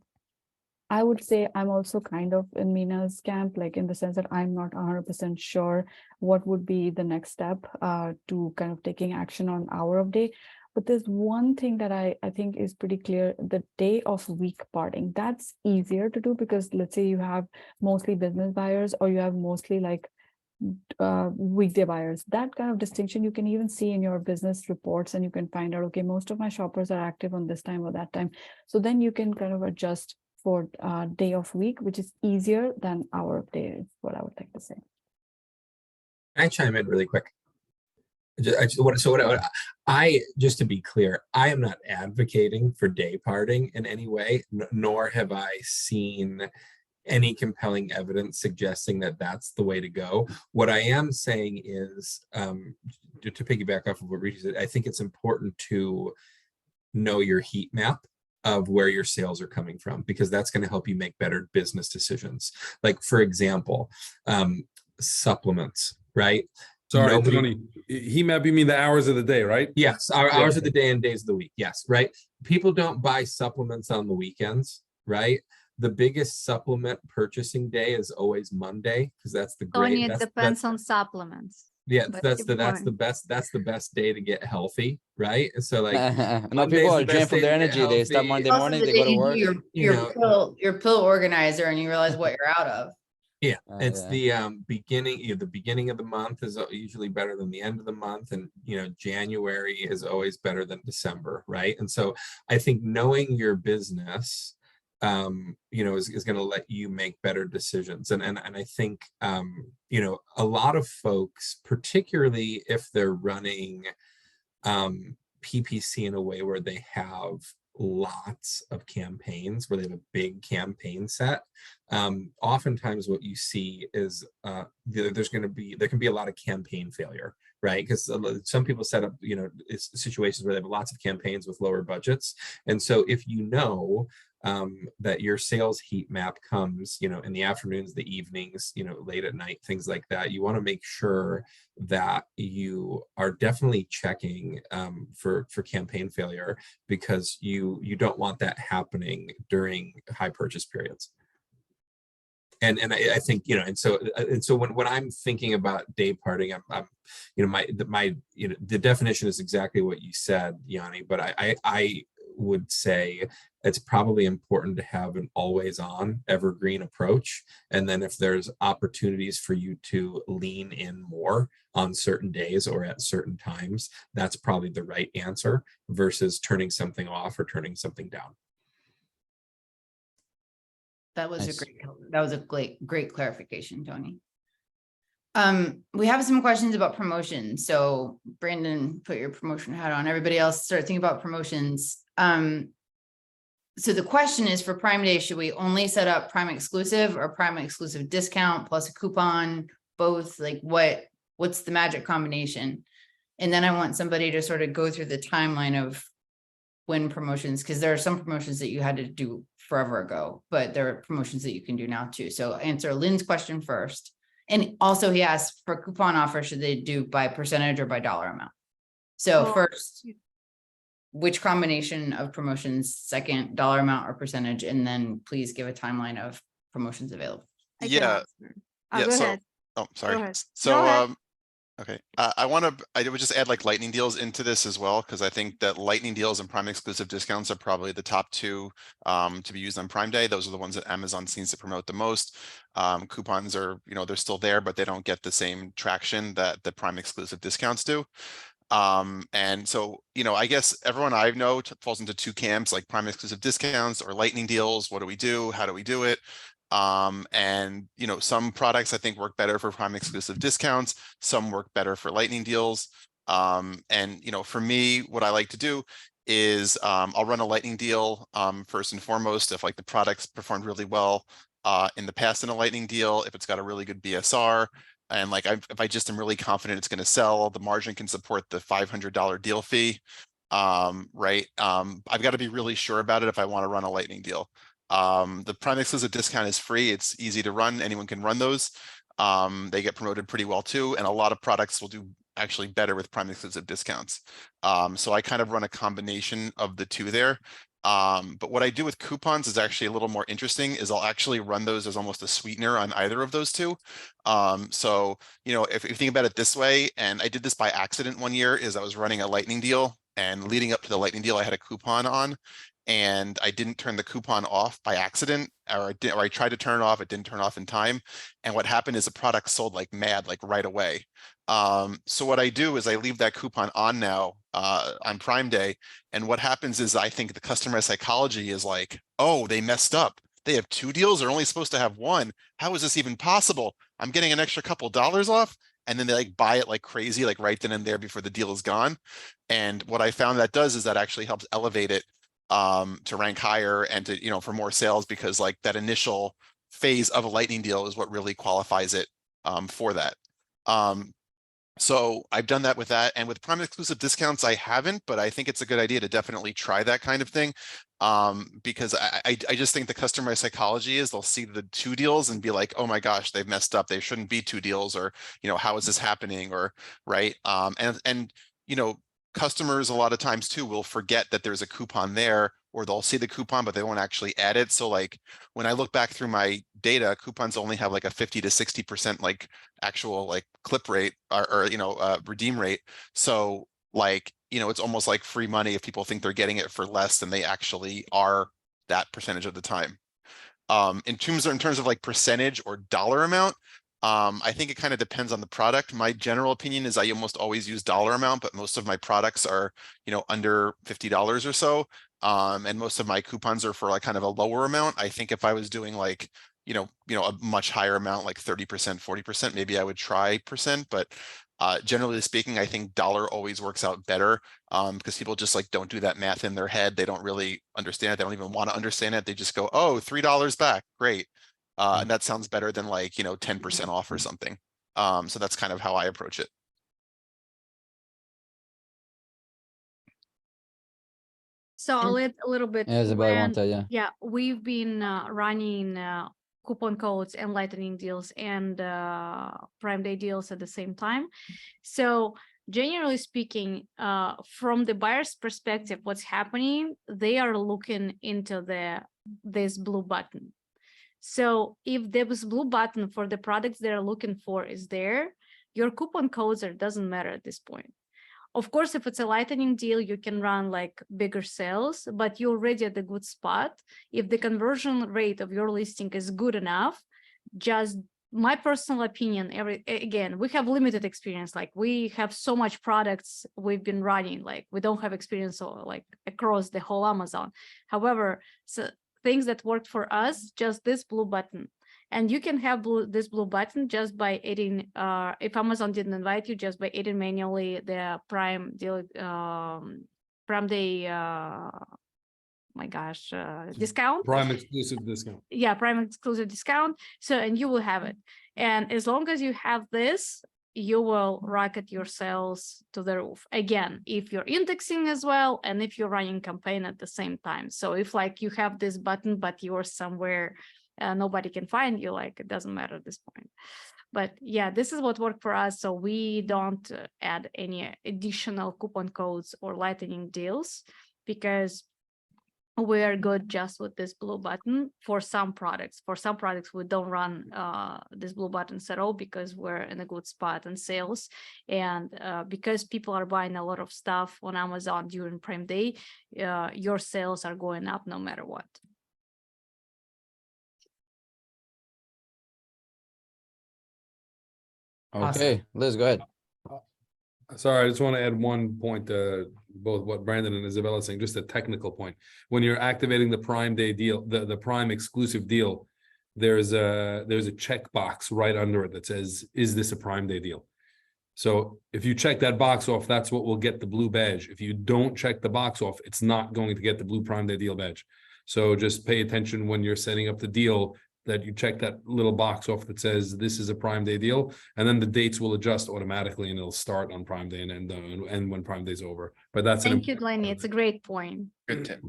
I would say I'm also kind of in Mina's camp, like in the sense that I'm not 100% sure what would be the next step to kind of taking action on hour of day. But there's one thing that I think is pretty clear: the day of week parting. That's easier to do because let's say you have mostly business buyers or you have mostly like weekday buyers. That kind of distinction you can even see in your business reports, and you can find out, okay, most of my shoppers are active on this time or that time. So then you can kind of adjust for day of week, which is easier than hour of day, is what I would like to say. Can I chime in really quick? Just to be clear, I am not advocating for day parting in any way, nor have I seen any compelling evidence suggesting that that's the way to go. What I am saying is, to piggyback off of what Ritu said, I think it's important to know your heat map of where your sales are coming from, because that's going to help you make better business decisions. Like, for example, supplements, right? Sorry, Nobody- Tony. He map, you mean the hours of the day, right? Yes, our hours of the day and days of the week. Yes, right. People don't buy supplements on the weekends, right? The biggest supplement purchasing day is always Monday, because that's the Tony, great. it depends on supplements. Yeah, But that's keep going. the best day to get healthy, right? And so like Now Monday's people the are drained best from day their to get energy. They start healthy. Monday Also morning, the they day go to you do work. your pill organizer and you realize what you're out of. Yeah, it's yeah. the beginning. The beginning of the month is usually better than the end of the month, and January is always better than December, right? And so I think knowing your business, is going to let you make better decisions. And I think a lot of folks, particularly if they're running PPC in a way where they have lots of campaigns, where they have a big campaign set, oftentimes what you see is there can be a lot of campaign failure, right? Because some people set up situations where they have lots of campaigns with lower budgets. And so if that your sales heat map comes in the afternoons, the evenings, late at night, things like that, you want to make sure that you are definitely checking for campaign failure, because you don't want that happening during high purchase periods. And I think and so when I'm thinking about day parting, I'm the definition is exactly what you said, Yoni, but I would say it's probably important to have an always on evergreen approach. And then if there's opportunities for you to lean in more on certain days or at certain times, that's probably the right answer versus turning something off or turning something down. That was Nice. a great clarification, Tony. We have some questions about promotions. So Brandon, put your promotion hat on. Everybody else start thinking about promotions. So the question is, for Prime Day, should we only set up Prime exclusive or Prime exclusive discount plus a coupon, both? Like what's the magic combination? And then I want somebody to sort of go through the timeline of when promotions, because there are some promotions that you had to do forever ago, but there are promotions that you can do now too. So answer Lynn's question first. And also he asked, for coupon offer, should they do by percentage or by dollar amount? So first, which combination of promotions? Second, dollar amount or percentage? And then please give a timeline of promotions available. Yeah. Go ahead. Oh, sorry. Go ahead. So, Go ahead. okay. I would just add like lightning deals into this as well, because I think that lightning deals and Prime exclusive discounts are probably the top two to be used on Prime Day. Those are the ones that Amazon seems to promote the most. Coupons are, they're still there, but they don't get the same traction that the Prime exclusive discounts do. And so, I guess everyone I know falls into two camps, like Prime exclusive discounts or lightning deals. What do we do? How do we do it? And some products I think work better for Prime exclusive discounts, some work better for lightning deals. And for me, what I like to do is I'll run a lightning deal first and foremost if like the product's performed really well in the past in a lightning deal, if it's got a really good BSR. And like if I just am really confident it's going to sell, the margin can support the $500 deal fee. Right. I've got to be really sure about it if I want to run a lightning deal. The Prime exclusive discount is free. It's easy to run. Anyone can run those. They get promoted pretty well too. And a lot of products will do actually better with Prime exclusive discounts. So I kind of run a combination of the two there. But what I do with coupons is actually a little more interesting, is I'll actually run those as almost a sweetener on either of those two. So, if you think about it this way, and I did this by accident one year, is I was running a lightning deal, and leading up to the lightning deal, I had a coupon on, and I didn't turn the coupon off by accident, or I tried to turn it off, it didn't turn off in time. And what happened is the product sold like mad, like right away. So what I do is I leave that coupon on now on Prime Day. And what happens is I think the customer psychology is like, oh, they messed up. They have two deals, they're only supposed to have one. How is this even possible? I'm getting an extra couple dollars off. And then they like buy it like crazy, like right then and there before the deal is gone. And what I found that does is that actually helps elevate it to rank higher and to, for more sales, because like that initial phase of a lightning deal is what really qualifies it for that. So I've done that with that, and with Prime exclusive discounts, I haven't, but I think it's a good idea to definitely try that kind of thing. because I just think the customer psychology is they'll see the 2 deals and be like, oh my gosh, they've messed up. They shouldn't be 2 deals, or, you know, how is this happening? Or, right. And, you know, customers a lot of times too will forget that there's a coupon there, or they'll see the coupon, but they won't actually add it. So like when I look back through my data, coupons only have like a 50 to 60% like actual like clip rate or you know, redeem rate. So like, you know, it's almost like free money if people think they're getting it for less than they actually are that percentage of the time. In terms of like percentage or dollar amount, I think it kind of depends on the product. My general opinion is I almost always use dollar amount, but most of my products are, you know, under $50 or so. And most of my coupons are for like kind of a lower amount. I think if I was doing like, you know, a much higher amount, like 30%, 40%, maybe I would try percent, but generally speaking, I think dollar always works out better, because people just like don't do that math in their head. They don't really understand it. They don't even want to understand it. They just go, oh, $3 back, great. And that sounds better than like, you know, 10% off or something. So that's kind of how I approach it. So I'll add a little bit. Yeah, Izabella, when- want to, yeah. Yeah, we've been running coupon codes and lightning deals and Prime Day deals at the same time. So generally speaking, from the buyer's perspective, what's happening, they are looking into this blue button. So if this blue button for the products they're looking for is there, your coupon codes doesn't matter at this point. Of course, if it's a lightning deal, you can run like bigger sales, but you're already at a good spot. If the conversion rate of your listing is good enough, just my personal opinion, again, we have limited experience. Like we have so much products we've been running, like we don't have experience like across the whole Amazon. However, so things that worked for us, just this blue button. And you can have this blue button just by adding, if Amazon didn't invite you, just by adding manually the Prime deal, Prime Day, my gosh, discount. Prime exclusive discount. Yeah, Prime exclusive discount. So, and you will have it. And as long as you have this, you will rocket your sales to the roof. Again, if you're indexing as well, and if you're running campaign at the same time. So if like you have this button, but you're somewhere nobody can find you, like it doesn't matter at this point. But yeah, this is what worked for us. So we don't add any additional coupon codes or lightning deals because we are good just with this blue button for some products. For some products, we don't run this blue buttons at all because we're in a good spot in sales. And because people are buying a lot of stuff on Amazon during Prime Day, your sales are going up no matter what. Okay, Liz, go ahead. Sorry, I just want to add one point to both what Brandon and Izabella are saying, just a technical point. When you're activating the Prime Day deal, the Prime exclusive deal, there's a checkbox right under it that says, is this a Prime Day deal? So if you check that box off, that's what will get the blue badge. If you don't check the box off, it's not going to get the blue Prime Day deal badge. So just pay attention when you're setting up the deal that you check that little box off that says this is a Prime Day deal, and then the dates will adjust automatically and it'll start on Prime Day and end when Prime Day's over. But that's Thank you, Lenny. It's a great point. Good tip.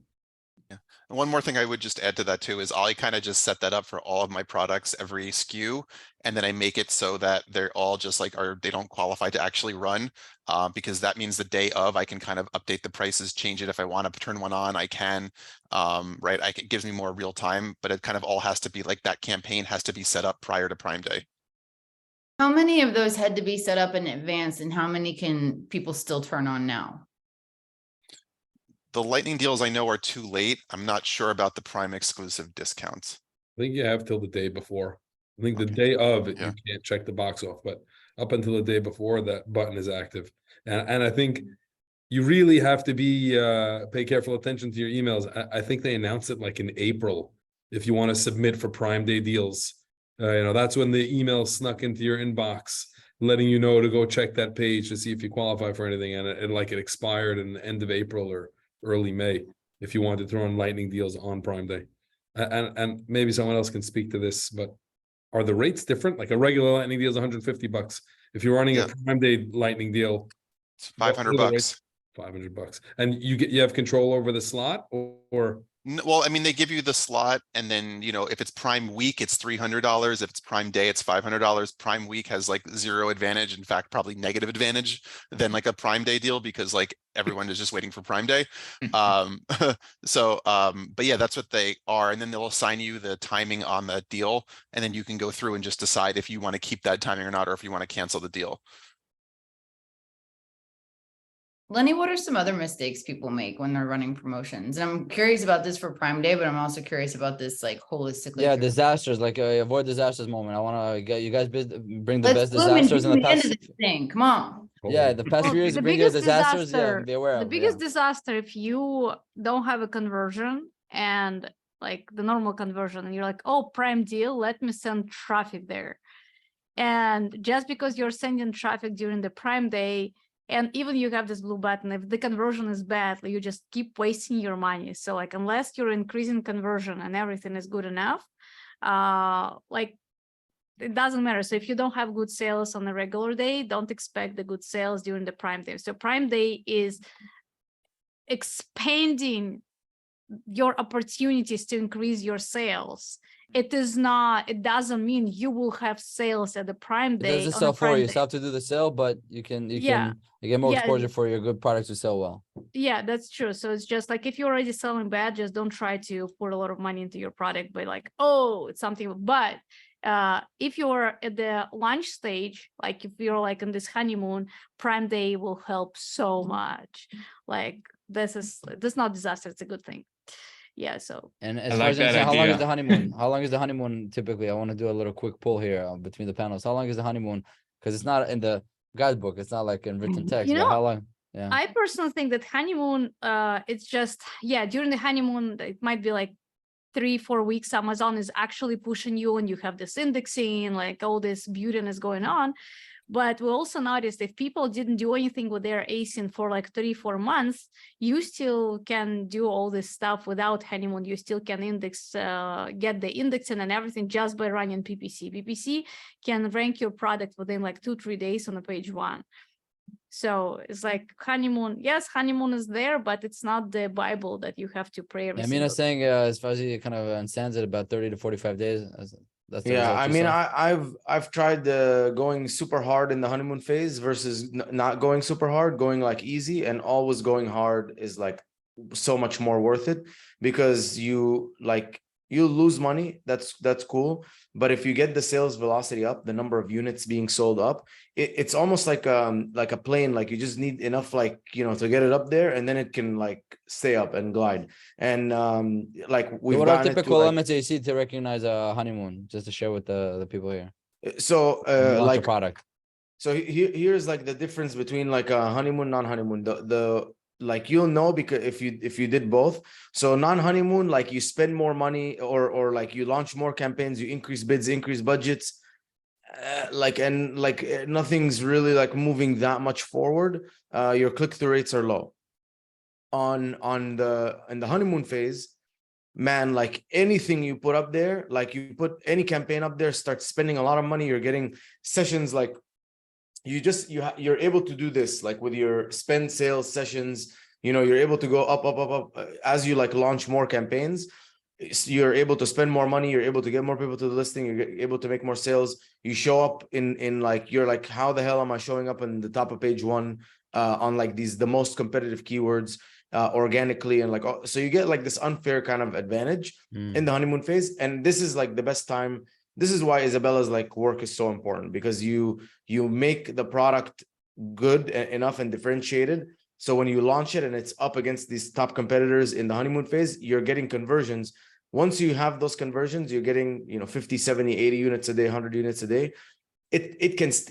Yeah. And one more thing I would just add to that too is I kind of just set that up for all of my products, every SKU, and then I make it so that they're all just like they don't qualify to actually run, because that means the day of I can kind of update the prices, change it if I want to turn one on, I can, right? It gives me more real time, but it kind of all has to be like that campaign has to be set up prior to Prime Day. How many of those had to be set up in advance and how many can people still turn on now? The lightning deals I know are too late. I'm not sure about the Prime exclusive discounts. I think you have till the day before. I think the day of it, Yeah. you can't check the box off, but up until the day before, that button is active. And I think you really have to be pay careful attention to your emails. I think they announced it like in April. If you want to submit for Prime Day deals, that's when the email snuck into your inbox, letting you know to go check that page to see if you qualify for anything. And it expired in the end of April or early May if you want to throw in lightning deals on Prime Day. And maybe someone else can speak to this, but are the rates different? Like a regular lightning deal is $150. If you're running a Prime Day lightning deal, it's $500. $500. And you have control over the slot or Well, I mean, they give you the slot, and then, you know, if it's Prime Week, it's $300. If it's Prime Day, it's $500. Prime Week has like zero advantage. In fact, probably negative advantage than like a Prime Day deal, because like everyone is just waiting for Prime Day. But yeah, that's what they are. And then they'll assign you the timing on the deal, and then you can go through and just decide if you want to keep that timing or not, or if you want to cancel the deal. Lenny, what are some other mistakes people make when they're running promotions? And I'm curious about this for Prime Day, but I'm also curious about this like holistically. Yeah, through- disasters, like avoid disasters moment. I want to get you guys bring the Let's best zoom in disasters in the to the end past. of this thing. Come on. Yeah, the past Well, few years, the bring your biggest disasters. Yeah, disaster- be aware The of. biggest disaster, if you don't have a conversion and like the normal conversion, and you're like, oh, Prime deal, let me send traffic there. And just because you're sending traffic during the Prime Day, and even you have this blue button, if the conversion is bad, you just keep wasting your money. So like, unless you're increasing conversion and everything is good enough, like it doesn't matter. So if you don't have good sales on a regular day, don't expect the good sales during the Prime Day. So Prime Day is expanding your opportunities to increase your sales. It is not, it doesn't mean you will have sales at the Prime It Day. does the on a sell for Prime you. You Day. still have to do the sale, but you Yeah. get more Yeah. exposure for your good products to sell well. Yeah, that's true. So it's just like, if you're already selling bad, just don't try to pour a lot of money into your product by like, oh, it's something. But if you're at the launch stage, like if you're like in this honeymoon, Prime Day will help so much. Like this is not disaster, it's a good thing. Yeah, so And as I far like as that how long is idea. the honeymoon? How long is the honeymoon typically? I want to do a little quick poll here between the panels. How long is the honeymoon? Because it's not in the guidebook. It's not like in written text. You But know, how long? Yeah. I personally think that honeymoon, it's just, yeah, during the honeymoon, it might be like 3-4 weeks. Amazon is actually pushing you, and you have this indexing, like all this beautiness going on. But we also noticed if people didn't do anything with their ASIN for like 3-4 months, you still can do all this stuff without honeymoon. You still can index, get the indexing and everything just by running PPC. PPC can rank your product within like 2-3 days on the page 1. So it's like honeymoon. Yes, honeymoon is there, but it's not the Bible that you have to pray every Yeah, single Mina's saying as far as he kind of understands it, about 30 to 45 days. That's the Yeah, result I you mean, saw? I've tried going super hard in the honeymoon phase versus not going super hard, going like easy, and always going hard is like so much more worth it, because you lose money. That's cool. But if you get the sales velocity up, the number of units being sold up, it's almost like a plane. Like you just need enough, like, you know, to get it up there, and then it can like stay up and glide. And like So we've what are gotten it to typical like, limits that you see to recognize a honeymoon, just to share with the people here? so When you launch a like, product. so here's like the difference between like a honeymoon, non-honeymoon. The like, you'll know because if you did both. So non-honeymoon, like you spend more money, or like you launch more campaigns, you increase bids, increase budgets, nothing's really like moving that much forward. Your click-through rates are low. In the honeymoon phase, man, like anything you put up there, like you put any campaign up there, start spending a lot of money, you're getting sessions. Like you're able to do this like with your spend sales sessions. You know, you're able to go up as you like launch more campaigns. You're able to spend more money, you're able to get more people to the listing, you're able to make more sales. You show up in like, you're like, how the hell am I showing up in the top of page 1 on like the most competitive keywords organically, and like, so you get like this unfair kind of advantage in the honeymoon phase. And this is like the best time. This is why Izabella's like work is so important, because you make the product good enough and differentiated, so when you launch it and it's up against these top competitors in the honeymoon phase, you're getting conversions. Once you have those conversions, you're getting, you know, 50, 70, 80 units a day, 100 units a day.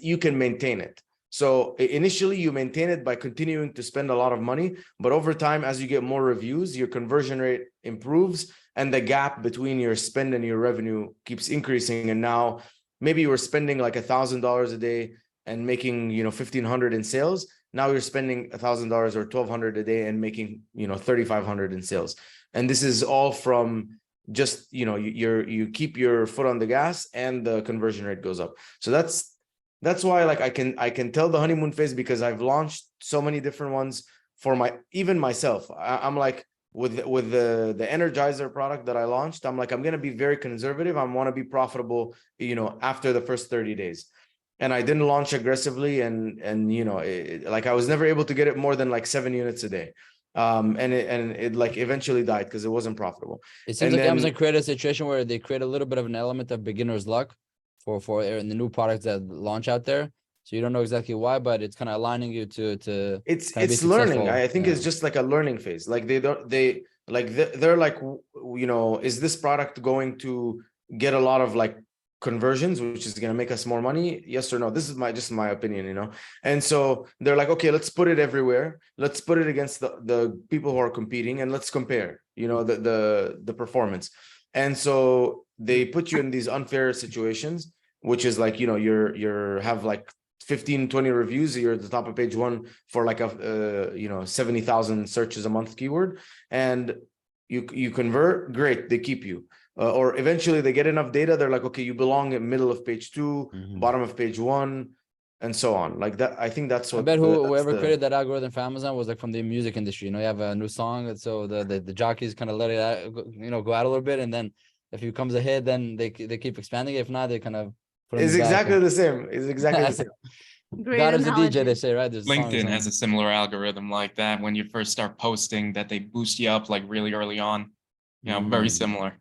You can maintain it. So initially you maintain it by continuing to spend a lot of money, but over time, as you get more reviews, your conversion rate improves, and the gap between your spend and your revenue keeps increasing. And now maybe you were spending like $1,000 a day and making, you know, 1,500 in sales. Now you're spending $1,000 or 1,200 a day and making, you know, 3,500 in sales. And this is all from just, you know, you keep your foot on the gas and the conversion rate goes up. So that's why, like, I can tell the honeymoon phase, because I've launched so many different ones for even myself. I'm like, with the Energizer product that I launched, I'm like, I'm going to be very conservative. I want to be profitable, after the first 30 days. And I didn't launch aggressively. And like I was never able to get it more than like 7 units a day. And it like eventually died because it wasn't profitable. It seems And like then- Amazon created a situation where they create a little bit of an element of beginner's luck for the new products that launch out there. So you don't know exactly why, but it's kind of aligning you to it's kind of be learning. successful. I think Yeah. it's just like a learning phase. Like they're like, is this product going to get a lot of like conversions, which is going to make us more money? Yes or no? This is just my opinion, And so they're like, okay, let's put it everywhere. Let's put it against the people who are competing, and let's compare, the performance. And so they put you in these unfair situations, which is like, you're have like 15-20 reviews, you're at the top of page 1 for like a 70,000 searches a month keyword, and you convert, great, they keep you. Or eventually they get enough data, they're like, okay, you belong in middle of page 2, bottom of page 1, and so on. Like that, I think that's what I bet whoever created that algorithm for Amazon was like from the music industry. You have a new song, and so the jockeys kind of let it out, go out a little bit, and then if it becomes a hit, then they keep expanding it. If not, they kind of put it in It's the back exactly and- the same. It's exactly the same. Great God is a DJ, analogy. they say, right? There's a song or LinkedIn has something. a similar algorithm like that. When you first start posting, that they boost you up like really early on. Very similar.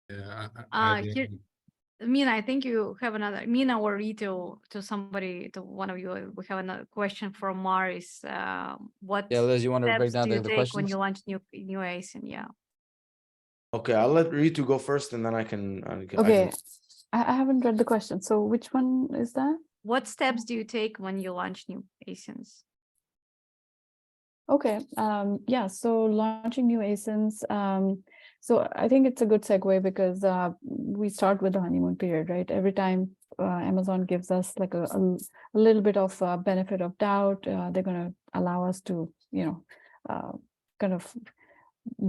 Yeah. Here, Mina, I think you have another, Mina or Ritu, to one of you, we have another question from Maris. What Yeah, Liz, you want to break steps down do you the take when questions? you launch new ASIN? Yeah. Okay, I'll let Ritu go first, and then I can. Okay, I haven't read the question. So which one is that? What steps do you take when you launch new ASINs? Okay, yeah, so launching new ASINs. So I think it's a good segue because we start with the honeymoon period, right? Every time Amazon gives us like a little bit of benefit of doubt, they're going to allow us to, kind of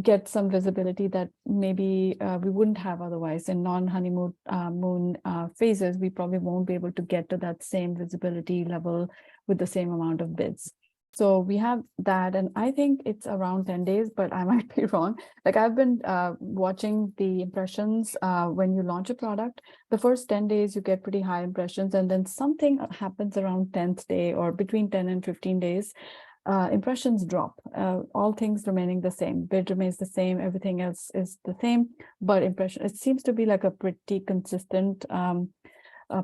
get some visibility that maybe we wouldn't have otherwise. In non-honeymoon phases, we probably won't be able to get to that same visibility level with the same amount of bids. So we have that, and I think it's around 10 days, but I might be wrong. Like I've been watching the impressions when you launch a product. The first 10 days, you get pretty high impressions, and then something happens around 10th day or between 10 and 15 days. Impressions drop, all things remaining the same. Bid remains the same, everything else is the same, but impression, it seems to be like a pretty consistent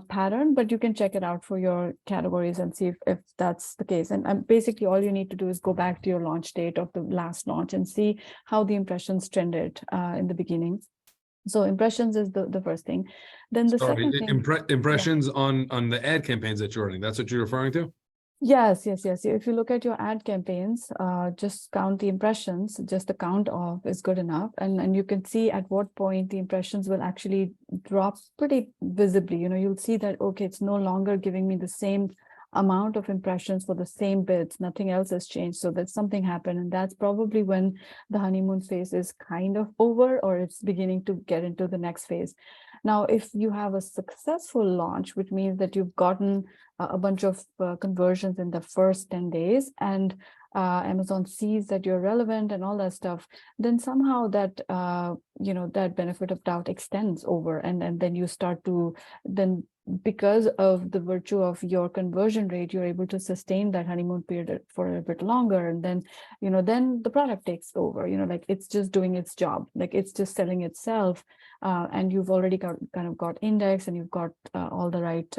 pattern, but you can check it out for your categories and see if that's the case. And basically all you need to do is go back to your launch date of the last launch and see how the impressions trended in the beginning. So impressions is the first thing. Then the second thing, impressions on the ad campaigns that you're running. That's what you're referring to? Yes. If you look at your ad campaigns, just count the impressions, just the count of is good enough. And you can see at what point the impressions will actually drop pretty visibly. You'll see that, okay, it's no longer giving me the same amount of impressions for the same bids. Nothing else has changed. So that something happened. And that's probably when the honeymoon phase is kind of over, or it's beginning to get into the next phase. Now, if you have a successful launch, which means that you've gotten a bunch of conversions in the first 10 days and Amazon sees that you're relevant and all that stuff, then somehow that, that benefit of doubt extends over. And then you start to, then because of the virtue of your conversion rate, you're able to sustain that honeymoon period for a bit longer. And then, then the product takes over, like it's just doing its job, like it's just selling itself. And you've already got index, and you've got all the right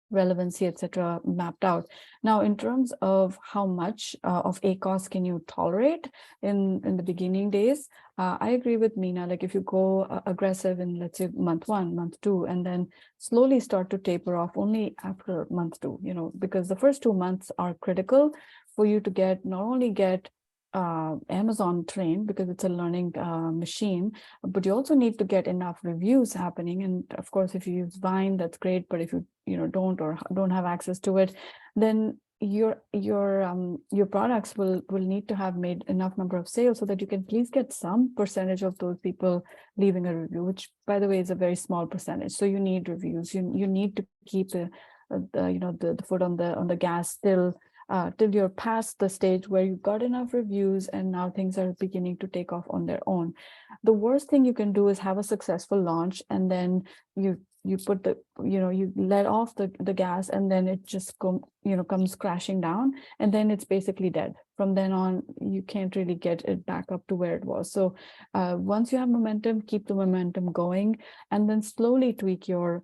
relevancy, etc., mapped out. Now, in terms of how much of ACoS can you tolerate in the beginning days, I agree with Mina. Like if you go aggressive in, let's say, month 1, month 2, and then slowly start to taper off only after month 2, because the first 2 months are critical for you to not only get Amazon trained, because it's a learning machine, but you also need to get enough reviews happening. And of course, if you use Vine, that's great. But if you don't have access to it, then your products will need to have made enough number of sales so that you can at least get some percentage of those people leaving a review, which by the way is a very small percentage. So you need reviews. You need to keep the foot on the gas still till you're past the stage where you've got enough reviews and now things are beginning to take off on their own. The worst thing you can do is have a successful launch and then you put the, you let off the gas and then it just comes crashing down, and then it's basically dead. From then on, you can't really get it back up to where it was. So once you have momentum, keep the momentum going, and then slowly tweak your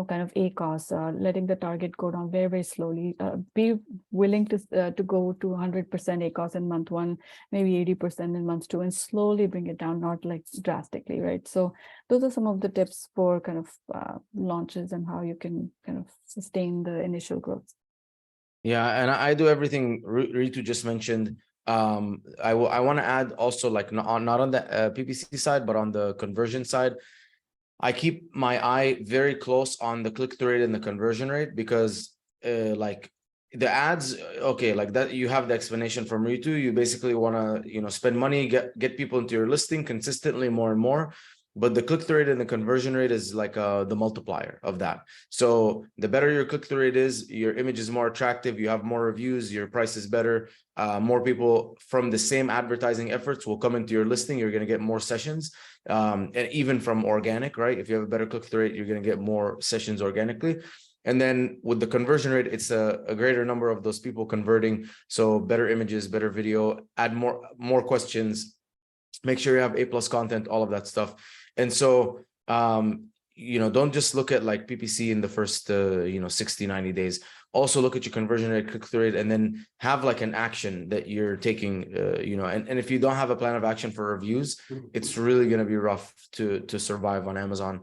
kind of ACOS, letting the target go down very, very slowly. Be willing to go to 100% ACOS in month 1, maybe 80% in month 2, and slowly bring it down, not like drastically, right? So those are some of the tips for kind of launches and how you can kind of sustain the initial growth. Yeah, and I do everything Ritu just mentioned. I want to add also, like not on the PPC side, but on the conversion side. I keep my eye very close on the click-through rate and the conversion rate, because like the ads, okay, like that, you have the explanation from Ritu. You basically want to, spend money, get people into your listing consistently more and more. But the click-through rate and the conversion rate is like the multiplier of that. So the better your click-through rate is, your image is more attractive, you have more reviews, your price is better, more people from the same advertising efforts will come into your listing, you're going to get more sessions, and even from organic, right? If you have a better click-through rate, you're going to get more sessions organically. And then with the conversion rate, it's a greater number of those people converting. So better images, better video, add more questions, make sure you have A+ content, all of that stuff. And so, don't just look at like PPC in the first, 60, 90 days. Also look at your conversion rate, click-through rate, and then have like an action that you're taking, and if you don't have a plan of action for reviews, it's really going to be rough to survive on Amazon.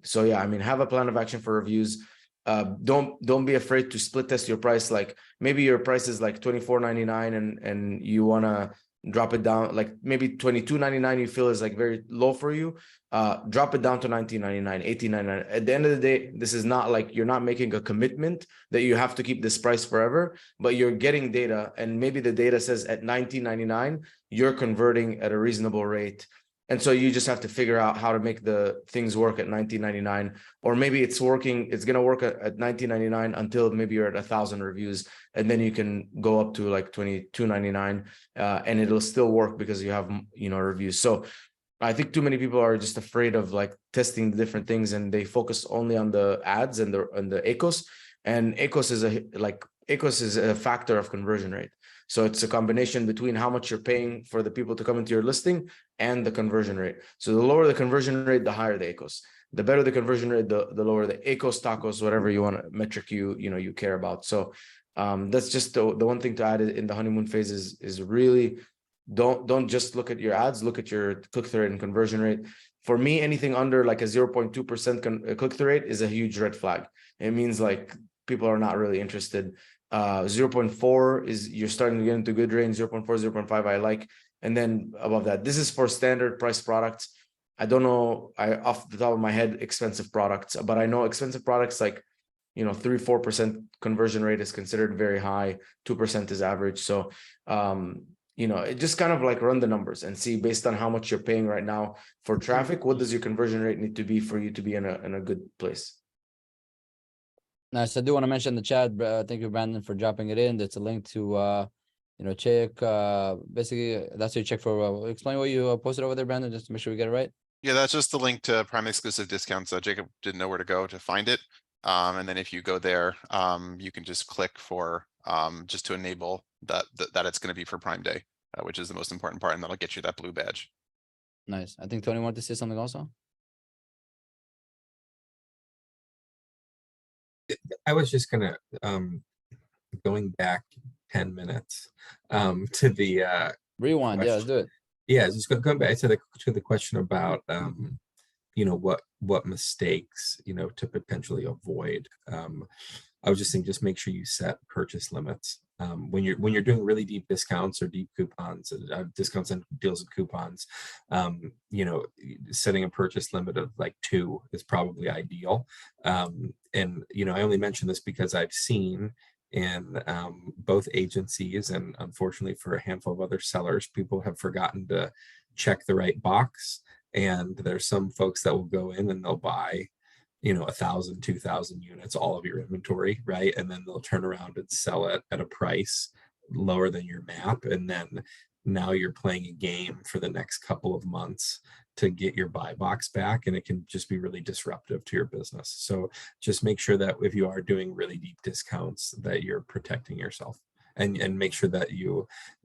So yeah, I mean, have a plan of action for reviews. Don't be afraid to split test your price. Like maybe your price is like $24.99 and you want to drop it down, like maybe $22.99 you feel is like very low for you, drop it down to $19.99, $18.99. At the end of the day, this is not like, you're not making a commitment that you have to keep this price forever, but you're getting data, and maybe the data says at $19.99 you're converting at a reasonable rate. And so you just have to figure out how to make the things work at $19.99, or maybe it's working, it's going to work at $19.99 until maybe you're at 1,000 reviews, and then you can go up to like $22.99, and it'll still work because you have, reviews. So I think too many people are just afraid of like testing the different things, and they focus only on the ads and the ACOS. And ACOS is a factor of conversion rate. So it's a combination between how much you're paying for the people to come into your listing and the conversion rate. So the lower the conversion rate, the higher the ACOS. The better the conversion rate, the lower the ACOS, TACOS, whatever you want, metric you care about. So that's just the one thing to add in the honeymoon phase is really don't just look at your ads, look at your click-through rate and conversion rate. For me, anything under like a 0.2% click-through rate is a huge red flag. It means like people are not really interested. 0.4 is you're starting to get into good range. 0.4, 0.5 I like, and then above that, this is for standard price products. I don't know, off the top of my head, expensive products, but I know expensive products like 3-4% conversion rate is considered very high, 2% is average. So it just kind of like run the numbers and see, based on how much you're paying right now for traffic, what does your conversion rate need to be for you to be in a good place. Nice. I do want to mention the chat. Thank you, Brandon, for dropping it in. That's a link to, check. Basically, that's what you check for. Explain what you posted over there, Brandon, just to make sure we get it right. Yeah, that's just the link to Prime exclusive discounts. Jacob didn't know where to go to find it. And then if you go there, you can just click for just to enable that it's going to be for Prime Day, which is the most important part, and that'll get you that blue badge. Nice. I think Tony wanted to say something also. I was just gonna going back 10 minutes to the rewind. Yeah, let's do it. Yeah, just going back to the question about what mistakes to potentially avoid. I was just saying, just make sure you set purchase limits when you're doing really deep discounts or deep coupons, discounts and deals and coupons. Setting a purchase limit of like 2 is probably ideal. And I only mention this because I've seen in both agencies, and unfortunately for a handful of other sellers, people have forgotten to check the right box. And there's some folks that will go in and they'll buy 1,000, 2,000 units, all of your inventory, right? And then they'll turn around and sell it at a price lower than your map. And then now you're playing a game for the next couple of months to get your buy box back. And it can just be really disruptive to your business. So just make sure that if you are doing really deep discounts, that you're protecting yourself. And make sure that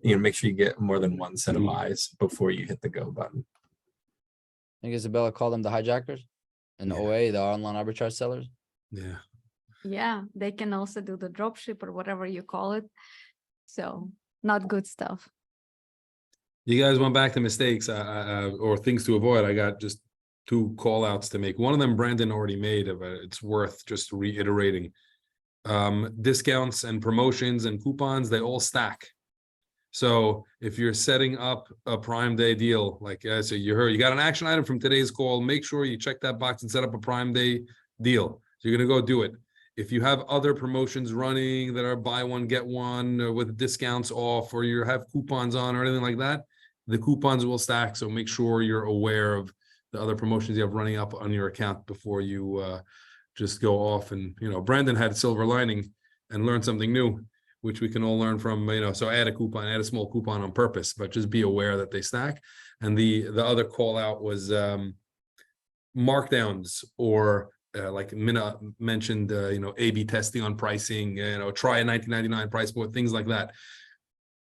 make sure you get more than one set of eyes before you hit the go button. I think Izabella called them the hijackers and Yeah. OA, the online arbitrage sellers. Yeah. Yeah, they can also do the dropship or whatever you call it. So not good stuff. You guys went back to mistakes or things to avoid. I got just 2 call outs to make. One of them Brandon already made, but it's worth just reiterating. Discounts and promotions and coupons, they all stack. So if you're setting up a Prime Day deal, like so you got an action item from today's call, make sure you check that box and set up a Prime Day deal. So you're gonna go do it. If you have other promotions running that are buy one, get one with discounts off, or you have coupons on or anything like that, the coupons will stack. So make sure you're aware of the other promotions you have running up on your account before you just go off. And, Brandon had a silver lining and learned something new, which we can all learn from, so add a small coupon on purpose, but just be aware that they stack. And the other call out was markdowns, or like Mina mentioned, A/B testing on pricing, try a 19.99 price point, things like that.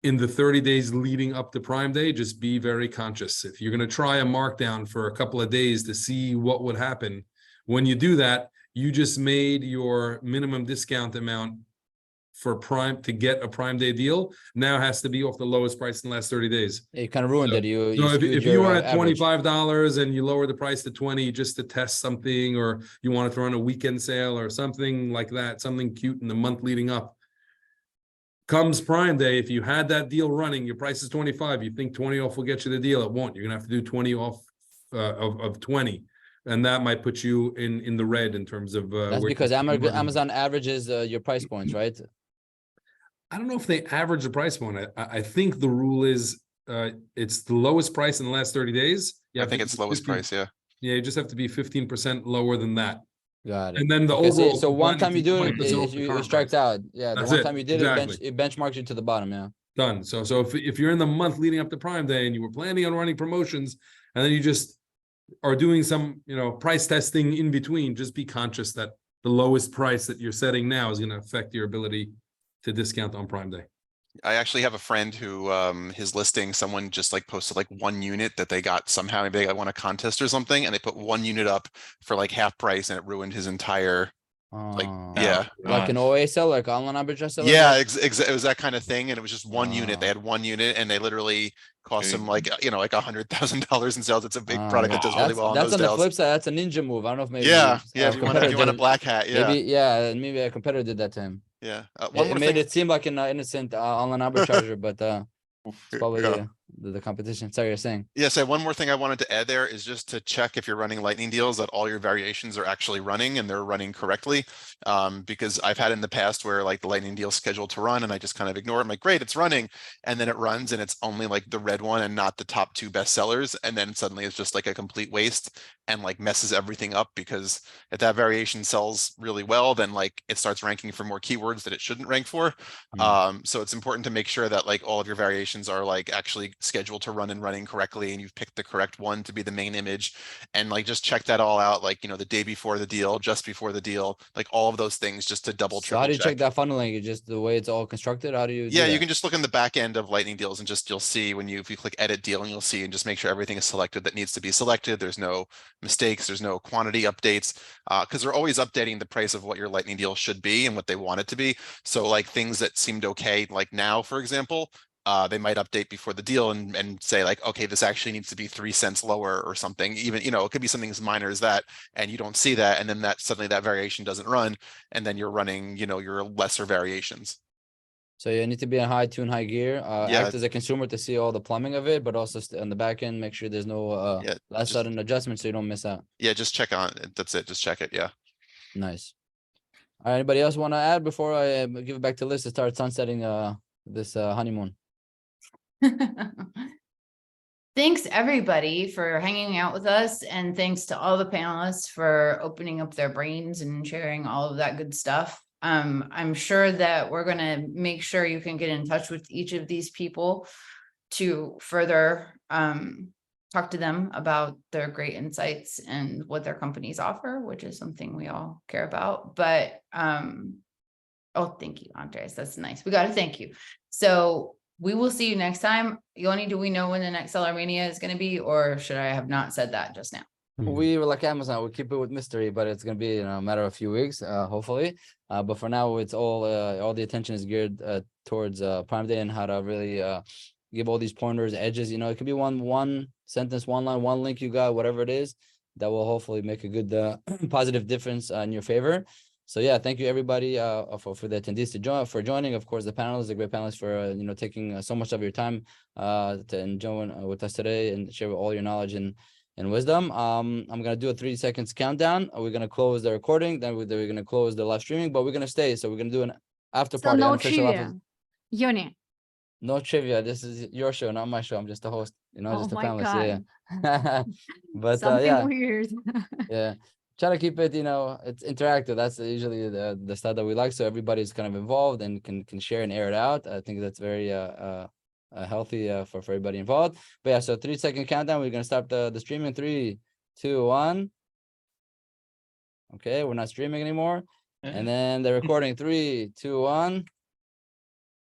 In the 30 days leading up to Prime Day, just be very conscious. If you're going to try a markdown for a couple of days to see what would happen, when you do that, you just made your minimum discount amount for Prime to get a Prime Day deal now has to be off the lowest price in the last 30 days. You kind of ruined it. You So skewed if your, you were at average. $25 and you lower the price to 20 just to test something, or you wanted to run a weekend sale or something like that, something cute in the month leading up, comes Prime Day, if you had that deal running, your price is 25, you think 20 off will get you the deal, it won't. You're gonna have to do 20 off of 20. And that might put you in the red in terms of That's because Amazon averages your price points, right? I don't know if they average the price point. I think the rule is it's the lowest price in the last 30 days. I think it's lowest price, yeah. Yeah, you just have to be 15% lower than that. Got it. And then the Okay, overall. so one time you do 20% it, off the you current strikes price. out. Yeah, the That's one it, time you did exactly. it benchmarks you to the bottom. Yeah. Done. So if you're in the month leading up to Prime Day and you were planning on running promotions, and then you just are doing some, price testing in between, just be conscious that the lowest price that you're setting now is going to affect your ability to discount on Prime Day. I actually have a friend who his listing, someone just like posted like 1 unit that they got somehow, maybe they won a contest or something, and they put 1 unit up for like half price, and it ruined his entire yeah. Like an OA seller, like online arbitrage seller. Yeah, it was that kind of thing, and it was just 1 unit. They had 1 unit, and they literally cost them like like $100,000 in sales. It's a big product that does really well on those That's on the deals. flip side. That's a ninja move. I don't know if maybe if you want a black hat, maybe a competitor did that to him. Yeah, It made it seem like an innocent online arbitrager, but it's probably the competition. Sorry, you're saying. Yes, one more thing I wanted to add there is just to check if you're running lightning deals that all your variations are actually running and they're running correctly. Because I've had in the past where like the lightning deal is scheduled to run and I just kind of ignore it. I'm like, great, it's running. And then it runs and it's only like the red one and not the top 2 best sellers. And then suddenly it's just like a complete waste and like messes everything up, because if that variation sells really well, then like it starts ranking for more keywords that it shouldn't rank for. So it's important to make sure that like all of your variations are like actually scheduled to run and running correctly, and you've picked the correct one to be the main image, and like just check that all out, like the day before the deal, just before the deal, like all of those things, just to double triple How do you check. check that funneling? Just the way it's all constructed? How do you you can just look in the back end of lightning deals and just you'll see when if you click edit deal, and you'll see, and just make sure everything is selected that needs to be selected. There's no mistakes, there's no quantity updates, because they're always updating the price of what your lightning deal should be and what they want it to be. So like things that seemed okay, like now, for example, they might update before the deal and say like, okay, this actually needs to be 3 cents lower or something. Even, it could be something as minor as that, and you don't see that. And then that suddenly that variation doesn't run. And then you're running, your lesser variations. So you need to be in high gear, act as a consumer to see all the plumbing of it, but also on the back end, make sure there's no last sudden adjustments so you don't miss out. Yeah, just check on it. That's it. Just check it. Yeah. Nice. All right, anybody else want to add before I give it back to Liz to start sunsetting this honeymoon? Thanks everybody for hanging out with us, and thanks to all the panelists for opening up their brains and sharing all of that good stuff. I'm sure that we're going to make sure you can get in touch with each of these people to further talk to them about their great insights and what their companies offer, which is something we all care about. But oh, thank you, Andres. That's nice. We got to thank you. So we will see you next time. Yoni, do we know when the next Seller Mania is going to be, or should I have not said that just now? We were like Amazon, we keep it with mystery, but it's gonna be a matter of a few weeks, hopefully. But for now, it's all the attention is geared towards Prime Day and how to really give all these pointers, edges. It could be one sentence, one line, one link you got, whatever it is, that will hopefully make a good positive difference in your favor. So yeah, thank you everybody for the attendees for joining. Of course, the panelists, the great panelists for taking so much of your time to join with us today and share all your knowledge and wisdom. I'm gonna do a 3 seconds countdown. We're gonna close the recording, then we're gonna close the live streaming, but we're gonna stay. So we're gonna do an after So party. no Unofficial trivia. Yoni. No trivia. This is your show, not my show. I'm just a host, just a my panelist. God. Yeah. But Something yeah, weird. yeah. Try to keep it, it's interactive. That's usually the style that we like. So everybody's kind of involved and can share and air it out. I think that's very healthy for everybody involved. But yeah, so 3 second countdown. We're gonna start the streaming. 3, 2, 1. Okay, we're not streaming anymore. And then the recording. 3, 2, 1.